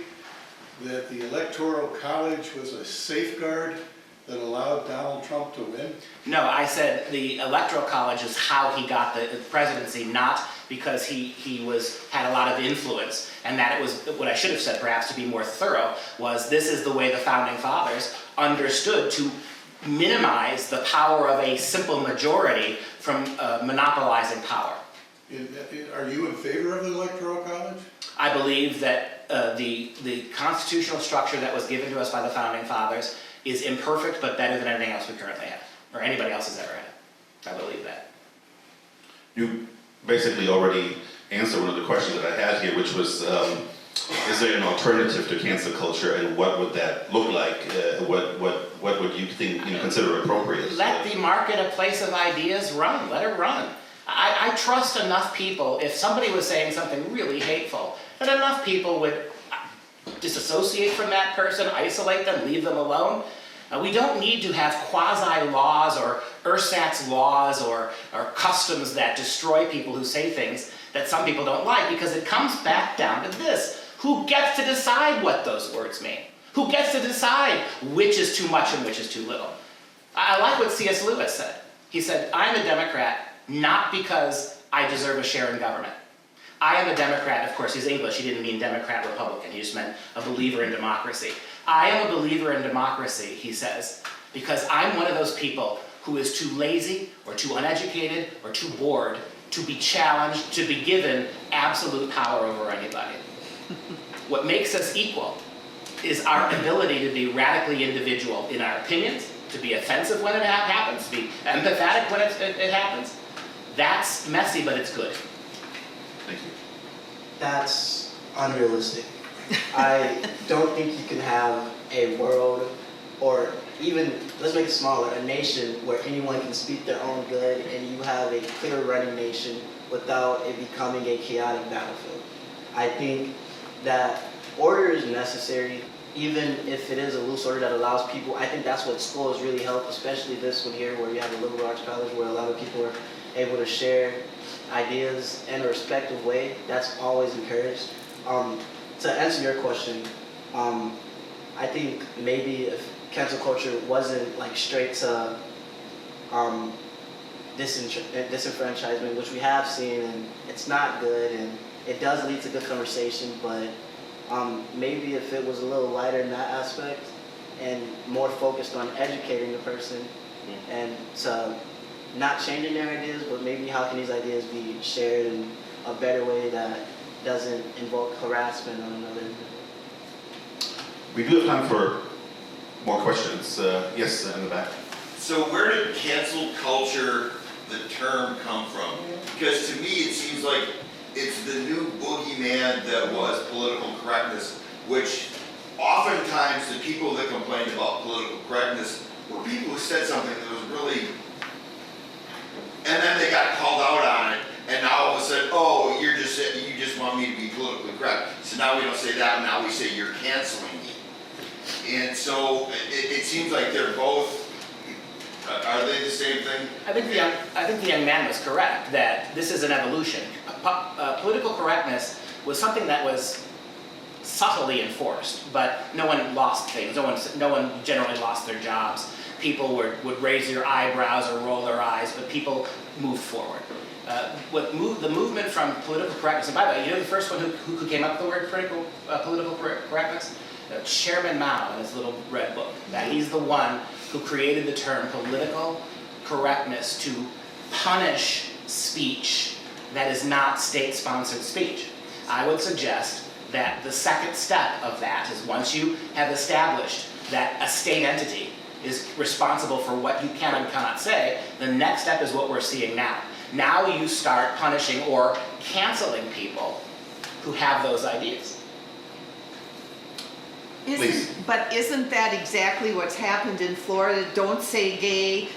that the Electoral College was a safeguard that allowed Donald Trump to win? No, I said the Electoral College is how he got the presidency, not because he had a lot of influence. And that it was, what I should have said perhaps to be more thorough, was this is the way the Founding Fathers understood to minimize the power of a simple majority from monopolizing power. Are you in favor of the Electoral College? I believe that the constitutional structure that was given to us by the Founding Fathers is imperfect, but better than anything else we currently have, or anybody else has ever had. I believe that. You basically already answered one of the questions that I had here, which was, is there an alternative to cancel culture, and what would that look like? What would you think, consider appropriate? Let the marketplace of ideas run. Let it run. I trust enough people, if somebody was saying something really hateful, that enough people would disassociate from that person, isolate them, leave them alone. We don't need to have quasi-laws or ersatz laws or customs that destroy people who say things that some people don't like, because it comes back down to this. Who gets to decide what those words mean? Who gets to decide which is too much and which is too little? I like what C.S. Lewis said. He said, I'm a Democrat not because I deserve a share in government, I am a Democrat, of course, he's English, he didn't mean Democrat, Republican, he just meant a believer in democracy. I am a believer in democracy, he says, because I'm one of those people who is too lazy, or too uneducated, or too bored to be challenged, to be given absolute power over anybody. What makes us equal is our ability to be radically individual in our opinions, to be offensive when it happens, to be empathetic when it happens. That's messy, but it's good. Thank you. That's unrealistic. I don't think you can have a world, or even, let's make it smaller, a nation where anyone can speak their own good and you have a clear running nation without it becoming a chaotic battlefield. I think that order is necessary, even if it is a loose order that allows people. I think that's what schools really help, especially this one here where you have a liberal arts college where a lot of people are able to share ideas in a respectful way. That's always encouraged. To answer your question, I think maybe if cancel culture wasn't like straight to disenfranchisement, which we have seen, and it's not good, and it does lead to good conversation, but maybe if it was a little lighter in that aspect and more focused on educating the person and to not changing their ideas, but maybe how can these ideas be shared in a better way that doesn't invoke harassment on another individual. We do have time for more questions. Yes, in the back. So where did cancel culture, the term, come from? Because to me it seems like it's the new boogeyman that was political correctness, which oftentimes the people that complained about political correctness were people who said something that was really, and then they got called out on it, and now all of a sudden, oh, you just want me to be politically correct. So now we don't say that, now we say you're canceling me. And so it seems like they're both, are they the same thing? I think the young man was correct that this is an evolution. Political correctness was something that was subtly enforced, but no one lost things. No one generally lost their jobs. People would raise their eyebrows or roll their eyes, but people moved forward. The movement from political correctness, and by the way, you know the first one who came up with the word political correctness? Chairman Mao in his little red book. That he's the one who created the term political correctness to punish speech that is not state-sponsored speech. I would suggest that the second step of that is once you have established that a state entity is responsible for what you can and cannot say, the next step is what we're seeing now. Now you start punishing or canceling people who have those ideas. But isn't that exactly what's happened in Florida? Don't say gay.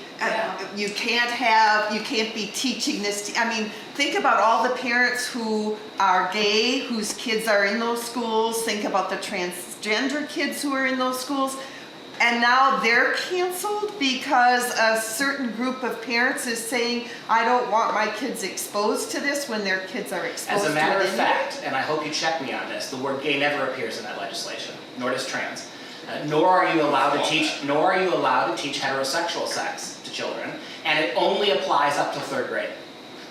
You can't be teaching this. I mean, think about all the parents who are gay, whose kids are in those schools. Think about the transgender kids who are in those schools. And now they're canceled because a certain group of parents is saying, I don't want my kids exposed to this when their kids are exposed to it. As a matter of fact, and I hope you check me on this, the word gay never appears in that legislation, nor does trans. Nor are you allowed to teach heterosexual sex to children, and it only applies up to 3rd grade.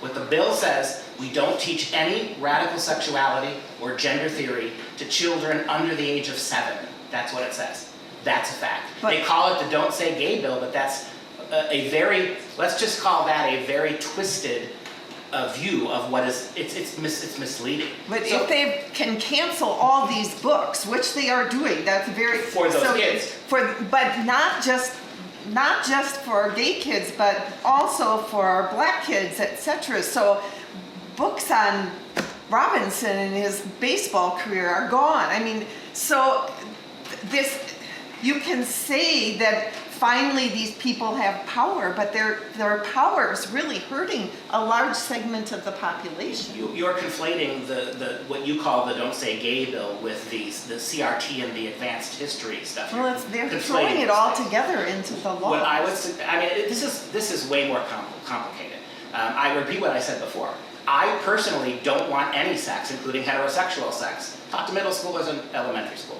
What the bill says, we don't teach any radical sexuality or gender theory to children under the age of 7. That's what it says. That's a fact. They call it the Don't Say Gay bill, but that's a very, let's just call that a very twisted view of what is, it's misleading. But so, if they can cancel all these books, which they are doing, that's very... For those kids. But not just for gay kids, but also for black kids, etc. So books on Robinson and his baseball career are gone. I mean, so this... You can say that finally these people have power, but their power is really hurting a large segment of the population. You're conflating the what you call the Don't Say Gay bill with the CRT and the advanced history stuff. Well, they're throwing it all together into the law. What I would say, this is way more complicated. I repeat what I said before. I personally don't want any sex, including heterosexual sex, taught to middle schoolers and elementary school.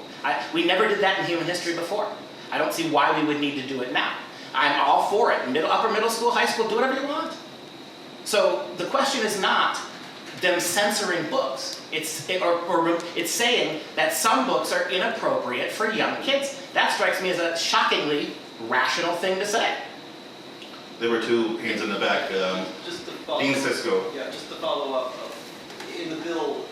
We never did that in human history before. I don't see why we would need to do it now. I'm all for it. Upper middle school, high school, do whatever you want. So the question is not, them censoring books. It's saying that some books are inappropriate for young kids. That strikes me as a shockingly rational thing to say. There were two hands in the back. Just to follow Dean up. Cisco. Yeah, just to follow up, in the bill,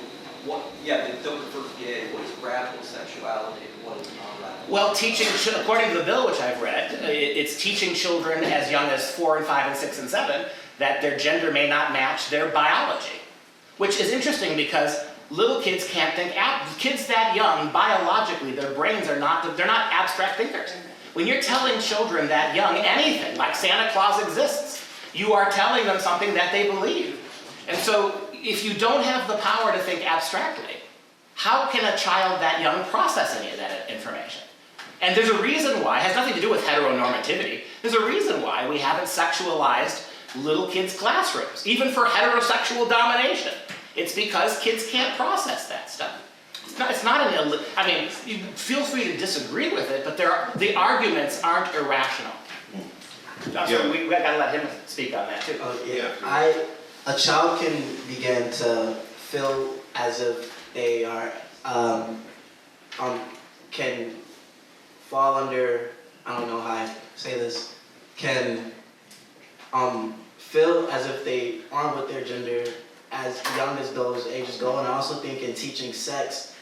they don't refer to gay, what is radical sexuality, and what is non-radical? Well, according to the bill which I've read, it's teaching children as young as 4 and 5 and 6 and 7 that their gender may not match their biology. Which is interesting because little kids can't think, kids that young, biologically, their brains they're not abstract thinkers. When you're telling children that young anything, like Santa Claus exists, you are telling them something that they believe. And so, if you don't have the power to think abstractly, how can a child that young process any of that information? And there's a reason why, it has nothing to do with heteronormativity, there's a reason why we haven't sexualized little kids' classrooms, even for heterosexual domination. It's because kids can't process that stuff. It's not I mean, you feel free to disagree with it, but the arguments aren't irrational. So we gotta let him speak on that too. A child can begin to feel as if they are, can fall under, I don't know how I say this, can feel as if they aren't with their gender as young as those ages go. And I also think in teaching sex,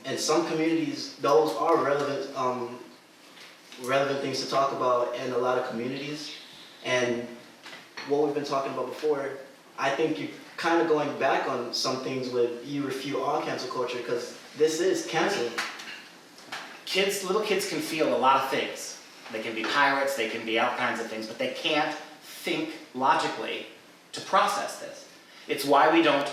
in some communities, those are relevant things to talk about in a lot of communities. And what we've been talking about before, I think you're kind of going back on some things with you refute all cancel culture, because this is cancel. Little kids can feel a lot of things. They can be pirates, they can be all kinds of things, but they can't think logically to process this. It's why we don't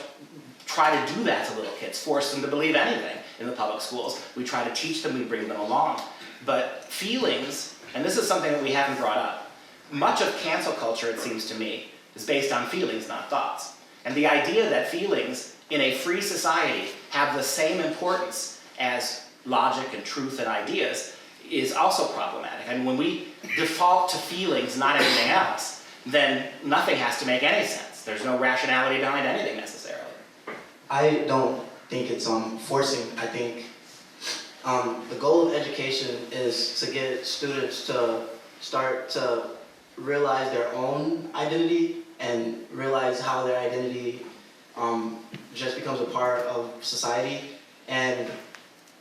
try to do that to little kids, force them to believe anything in the public schools. We try to teach them, we bring them along. But feelings, and this is something that we haven't brought up, much of cancel culture, it seems to me, is based on feelings, not thoughts. And the idea that feelings in a free society have the same importance as logic and truth and ideas is also problematic. And when we default to feelings, not anything else, then nothing has to make any sense. There's no rationality behind anything necessarily. I don't think it's forcing. I think the goal of education is to get students to start to realize their own identity and realize how their identity just becomes a part of society. And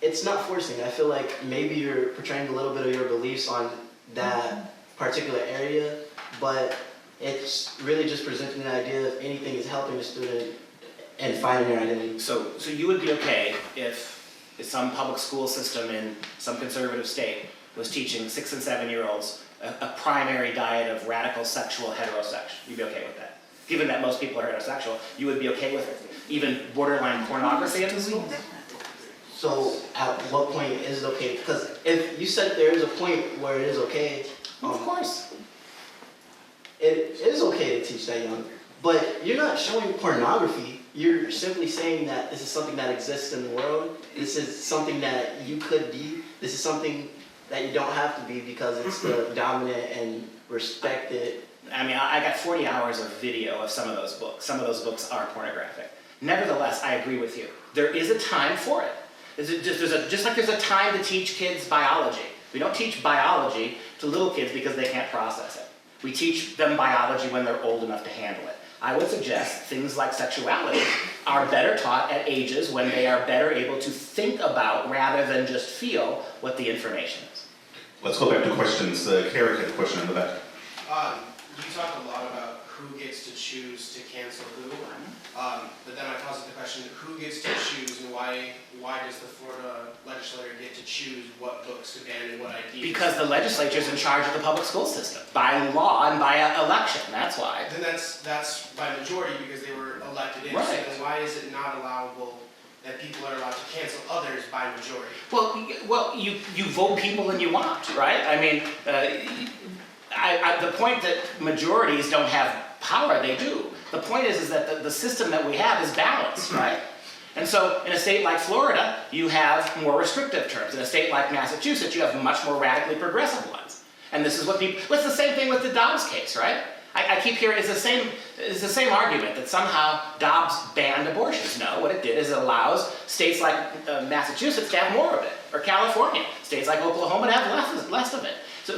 it's not forcing. I feel like maybe you're portraying a little bit of your beliefs on that particular area, but it's really just presenting the idea that anything is helping the student and finding their identity. So you would be okay if some public school system in some conservative state was teaching 6 and 7-year-olds a primary diet of radical sexual heterosexual. You'd be okay with that? Given that most people are heterosexual, you would be okay with it? Even borderline pornography in the school? So at what point is it okay? Because if you said there is a point where it is okay, Of course. it is okay to teach that young. But you're not showing pornography. You're simply saying that this is something that exists in the world. This is something that you could be. This is something that you don't have to be because it's the dominant and respected. I mean, I got 40 hours of video of some of those books. Some of those books are pornographic. Nevertheless, I agree with you. There is a time for it. Just like there's a time to teach kids biology. We don't teach biology to little kids because they can't process it. We teach them biology when they're old enough to handle it. I would suggest things like sexuality are better taught at ages when they are better able to think about rather than just feel what the information is. Let's go back to questions. Carrick had a question in the back. You talk a lot about who gets to choose to cancel who, but then I posit the question, who gets to choose and why does the Florida legislature get to choose what books to ban and what ideas? Because the legislature is in charge of the public school system, by law and by election, that's why. Then that's by majority because they were elected in, Right. so then why is it not allowable that people are allowed to cancel others by majority? Well, you vote people and you want, right? I mean, the point that majorities don't have power, they do. The point is that the system that we have is balanced, right? And so in a state like Florida, you have more restrictive terms. In a state like Massachusetts, you have much more radically progressive ones. And this is what it's the same thing with the Dobbs case, right? I keep hearing it's the same argument that somehow Dobbs banned abortions. No, what it did is it allows states like Massachusetts to have more of it, or California, states like Oklahoma to have less of it.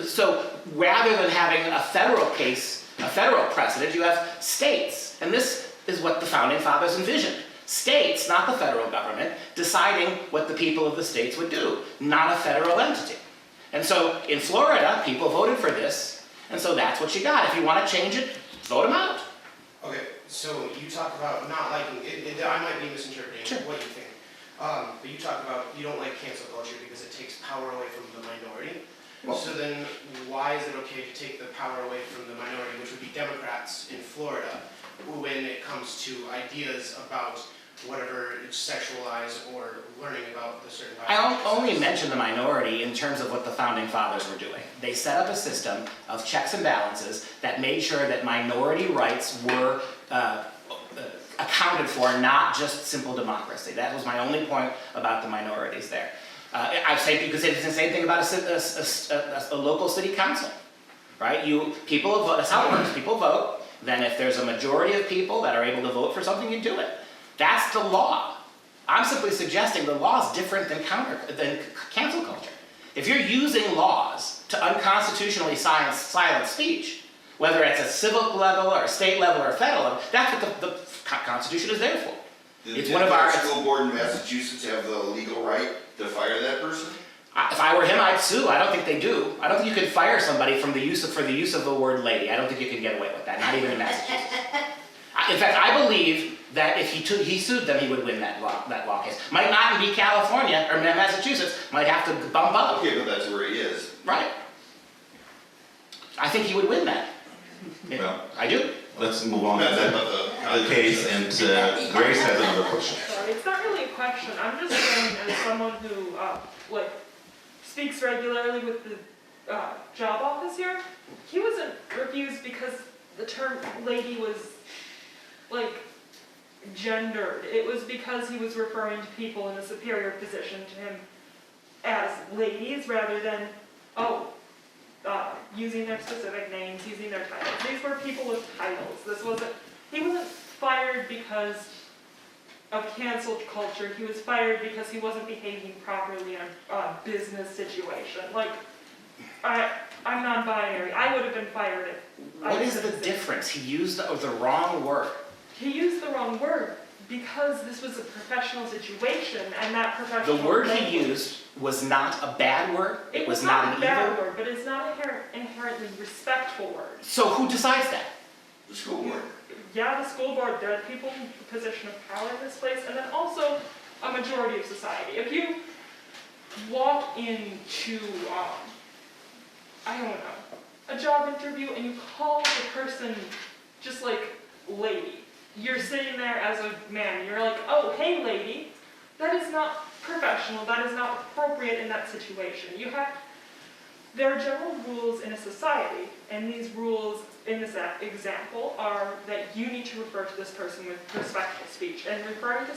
So rather than having a federal case, a federal precedent, you have states, and this is what the founding fathers envisioned. States, not the federal government, deciding what the people of the states would do, not a federal entity. And so in Florida, people voted for this, and so that's what you got. If you want to change it, vote them out. Okay, so you talk about not liking, I might be misinterpreting Sure. what you think. But you talk about you don't like cancel culture because it takes power away from the minority. Well- So then why is it okay to take the power away from the minority, which would be Democrats in Florida, when it comes to ideas about whatever is sexualized or learning about the certain I only mention the minority in terms of what the founding fathers were doing. They set up a system of checks and balances that made sure that minority rights were accounted for, not just simple democracy. That was my only point about the minorities there. I say because it's the same thing about a local city council, right? People vote. That's how it works. People vote. Then if there's a majority of people that are able to vote for something, you do it. That's the law. I'm simply suggesting the law is different than cancel culture. If you're using laws to unconstitutionally silence speech, whether it's a civil level or a state level or a federal level, that's what the Constitution is there for. It's one of our school board in Massachusetts have the legal right to fire that person? If I were him, I'd sue. I don't think they do. I don't think you can fire somebody for the use of the word lady. I don't think you can get away with that, not even in Massachusetts. In fact, I believe that if he sued them, he would win that law case. Might not be California or Massachusetts, might have to bump up. Okay, but that's where he is. Right. I think he would win that. Well, I do. let's move on to Depends the on the case, and Grace has another question. Sorry, it's not really a question. I'm just saying, as someone who speaks regularly with the job office here, he wasn't refused because the term lady was gendered. It was because he was referring to people in a superior position to him as ladies rather than using their specific names, using their titles. These were people with titles. He wasn't fired because of canceled culture. He was fired because he wasn't behaving properly in a business situation. I'm non-binary. I would have been fired if What is the difference? He used the wrong word. He used the wrong word because this was a professional situation, and that professional The word he language- used was not a bad word. It was not not an a bad evil. word, but it's not an inherently respectful word. So who decides that? The school board. Yeah, the school board, there are people in a position of power in this place, and then also a majority of society. If you walk into, I don't know, a job interview and you call the person just lady, you're sitting there as a man, and you're like, oh, hey lady, that is not professional, that is not appropriate in that situation. There are general rules in a society, and these rules in this example are that you need to refer to this person with respectful speech, and referring to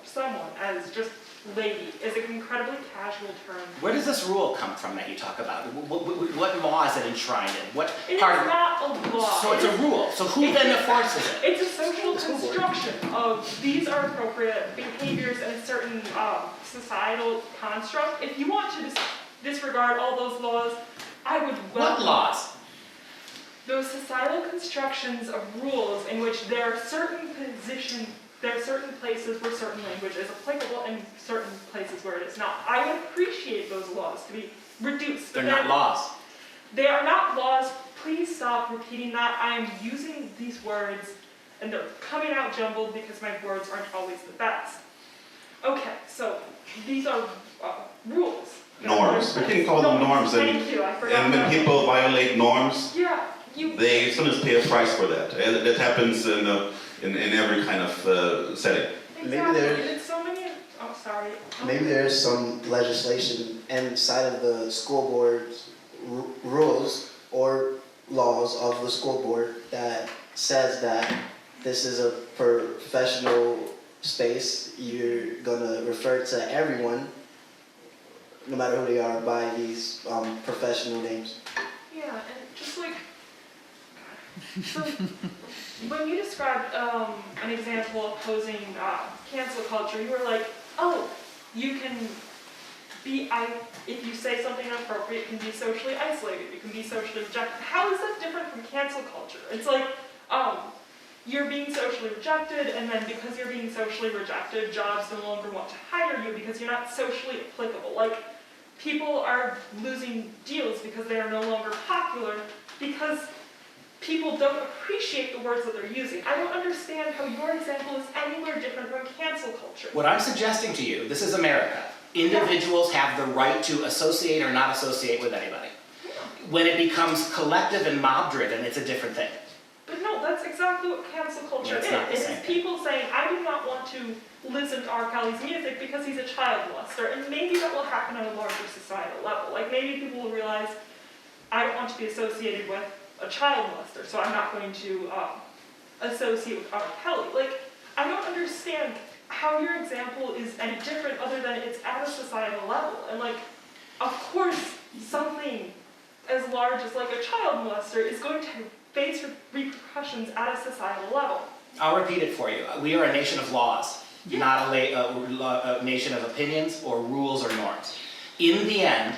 someone as just lady is an incredibly casual term. Where does this rule come from that you talk about? What law is it enshrined in? What It is part of not a law. So it's a rule. So who then enforces it? It's a social construction of these are appropriate behaviors in a certain societal construct. If you want to disregard all those laws, I would What welcome laws? those societal constructions of rules in which there are certain places where certain language is applicable and certain places where it is not. I would appreciate those laws to be reduced. They're not laws. They are not laws. Please stop repeating that. I am using these words and they're coming out jumbled because my words aren't always the best. Okay, so these are rules. Norms. We can call them norms, and Thank you, I forgot when that. people violate norms, Yeah, they sometimes pay a price for that. And that happens in every kind of setting. Exactly. there- And it's so many. Oh, sorry. Maybe there's some legislation inside of the school board's rules or laws of the school board that says that this is a professional space. You're gonna refer to everyone, no matter who they are, by these professional names. Yeah, and just So, when you described an example opposing cancel culture, you were like, oh, you can be, if you say something inappropriate, you can be socially isolated, you can be socially rejected. How is that different from cancel culture? It's like, you're being socially rejected, and then because you're being socially rejected, jobs no longer want to hire you because you're not socially applicable. Like, people are losing deals because they are no longer popular because people don't appreciate the words that they're using. I don't understand how your example is anywhere different from cancel culture. What I'm suggesting to you, this is America. Individuals have the right to associate or not associate with anybody. When it becomes collective and mob-driven, it's a different thing. But no, that's exactly what cancel culture It's is. not the It same is thing. people saying, I do not want to listen to R. Kelly's music because he's a child molester. And maybe that will happen on a larger societal level. Like maybe people will realize, I don't want to be associated with a child molester, so I'm not going to associate with R. Kelly. Like, I don't understand how your example is any different other than it's at a societal level. And like, of course, something as large as like a child molester is going to face repercussions at a societal level. I'll repeat it for you. We are a nation of laws, not a nation of opinions or rules or norms. In the end,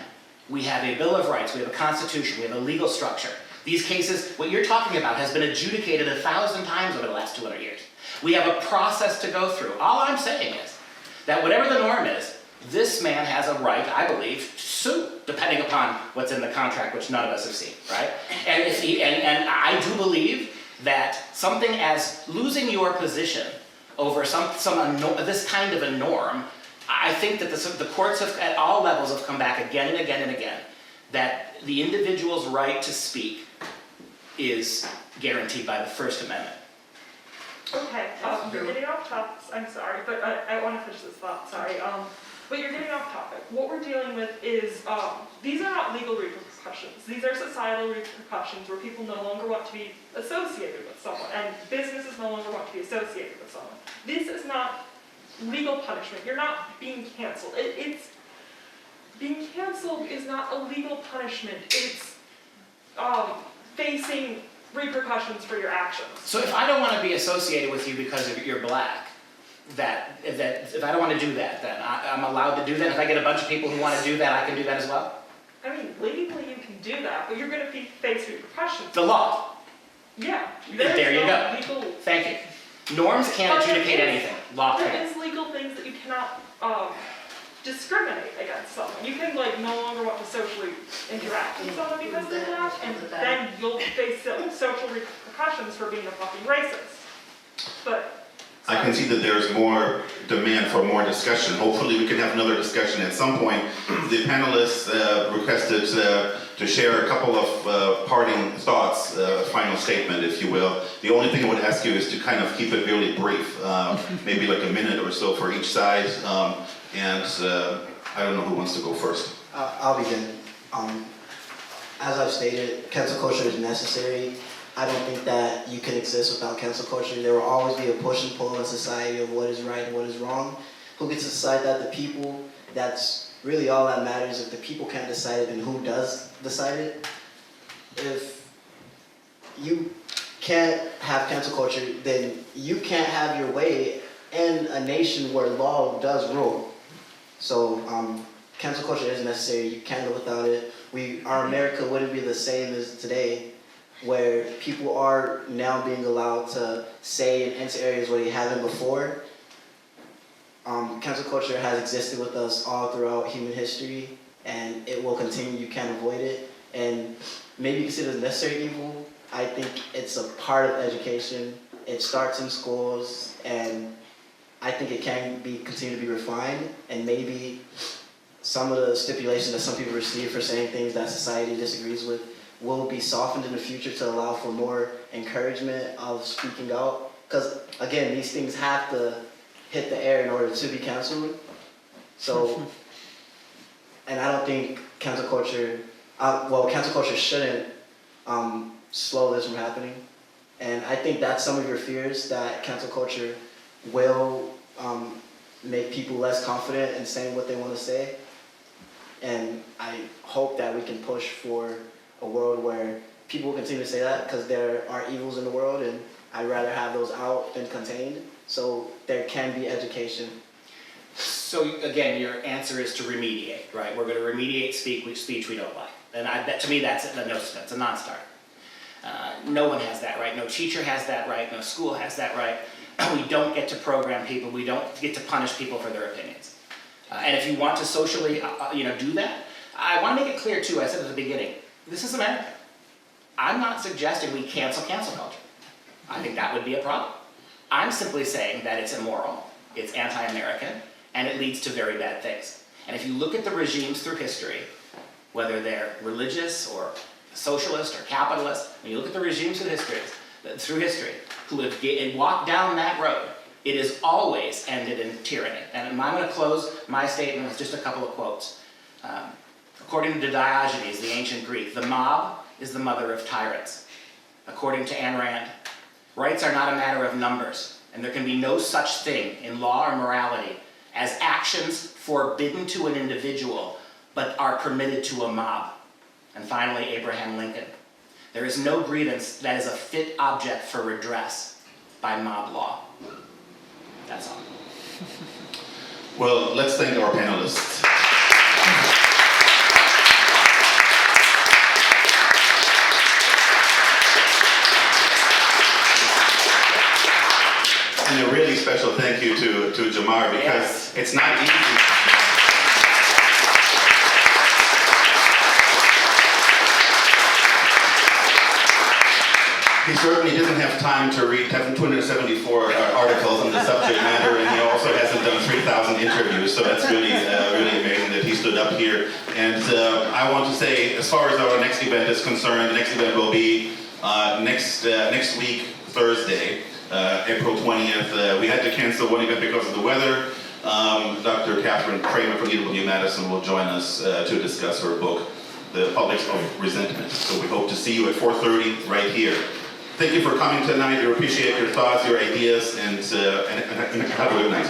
we have a Bill of Rights, we have a Constitution, we have a legal structure. These cases, what you're talking about, has been adjudicated 1,000 times over the last 200 years. We have a process to go through. All I'm saying is that whatever the norm is, this man has a right, I believe, to sue, depending upon what's in the contract, which none of us have seen, right? And if and I do believe that something as losing your position over this kind of a norm, I think that the courts have, at all levels, have come back again and again and again, that the individual's right to speak is guaranteed by the First Amendment. Okay, you're getting off topic. I'm sorry, but I want to finish this thought. Sorry. But you're getting off topic. What we're dealing with is these are not legal repercussions. These are societal repercussions where people no longer want to be associated with someone, and businesses no longer want to be associated with someone. This is not legal punishment. You're not being canceled. It's being canceled is not a legal punishment. It's facing repercussions for your actions. So if I don't want to be associated with you because you're black, that if I don't want to do that, then I'm allowed to do that. If I get a bunch of people who want to do that, I can do that as well? I mean, legally you can do that, but you're going to face repercussions. The law. Yeah. There you go. Legal, Thank you. Norms can't adjudicate anything. Law there can. is legal things that you cannot discriminate against someone. You can like no longer want to socially interact with someone because they're black, and then you'll face social repercussions for being a fucking racist. But I can see that there's more demand for more discussion. Hopefully we can have another discussion at some point. The panelists requested to share a couple of parting thoughts, final statement, if you will. The only thing I would ask you is to kind of keep it really brief, maybe like a minute or so for each side. I don't know who wants to go first. I'll begin. As I've stated, cancel culture is necessary. I don't think that you can exist without cancel culture. There will always be a push and pull in society of what is right and what is wrong. Who gets to decide that? The people. That's really all that matters. If the people can't decide it, then who does decide it? If you can't have cancel culture, then you can't have your way in a nation where law does rule. So cancel culture is necessary. You can't live without it. Our America wouldn't be the same as today, where people are now being allowed to say and enter areas where they haven't before. Cancel culture has existed with us all throughout human history, and it will continue. You can't avoid it. And maybe consider it a necessary evil. I think it's a part of education. It starts in schools, and I think it can continue to be refined, and maybe some of the stipulations that some people receive for saying things that society disagrees with will be softened in the future to allow for more encouragement of speaking out. Because again, these things have to hit the air in order to be canceled. So, and I don't think cancel culture shouldn't slow this from happening. And I think that's some of your fears, that cancel culture will make people less confident in saying what they want to say. And I hope that we can push for a world where people will continue to say that because there are evils in the world, and I'd rather have those out than contained. So there can be education. So again, your answer is to remediate, right? We're going to remediate speech we don't like. And to me, that's a non-starter. No one has that right. No teacher has that right. No school has that right. We don't get to program people. We don't get to punish people for their opinions. And if you want to socially, do that, I want to make it clear too. I said at the beginning, this is America. I'm not suggesting we cancel culture. I think that would be a problem. I'm simply saying that it's immoral, it's anti-American, and it leads to very bad things. And if you look at the regimes through history, whether they're religious or socialist or capitalist, when you look at the regimes through history, who have walked down that road, it has always ended in tyranny. And I'm going to close my statement with just a couple of quotes. According to Diogenes, the ancient Greek, the mob is the mother of tyrants. According to Ayn Rand, rights are not a matter of numbers, and there can be no such thing in law or morality as actions forbidden to an individual but are permitted to a mob. And finally, Abraham Lincoln. There is no grievance that is a fit object for redress by mob law. That's all. Well, let's thank our panelists. And a really special thank you to Jamar, because it's not easy. He certainly didn't have time to read 274 articles on the subject matter, and he also hasn't done 3,000 interviews, so that's really amazing that he stood up here. And I want to say, as far as our next event is concerned, the next event will be next week, Thursday, April 20th. We had to cancel one event because of the weather. Dr. Catherine Kramer from UW-Madison will join us to discuss her book, The Politics of Resentment. So we hope to see you at 4:30 right here. Thank you for coming tonight. We appreciate your thoughts, your ideas, and have a good night.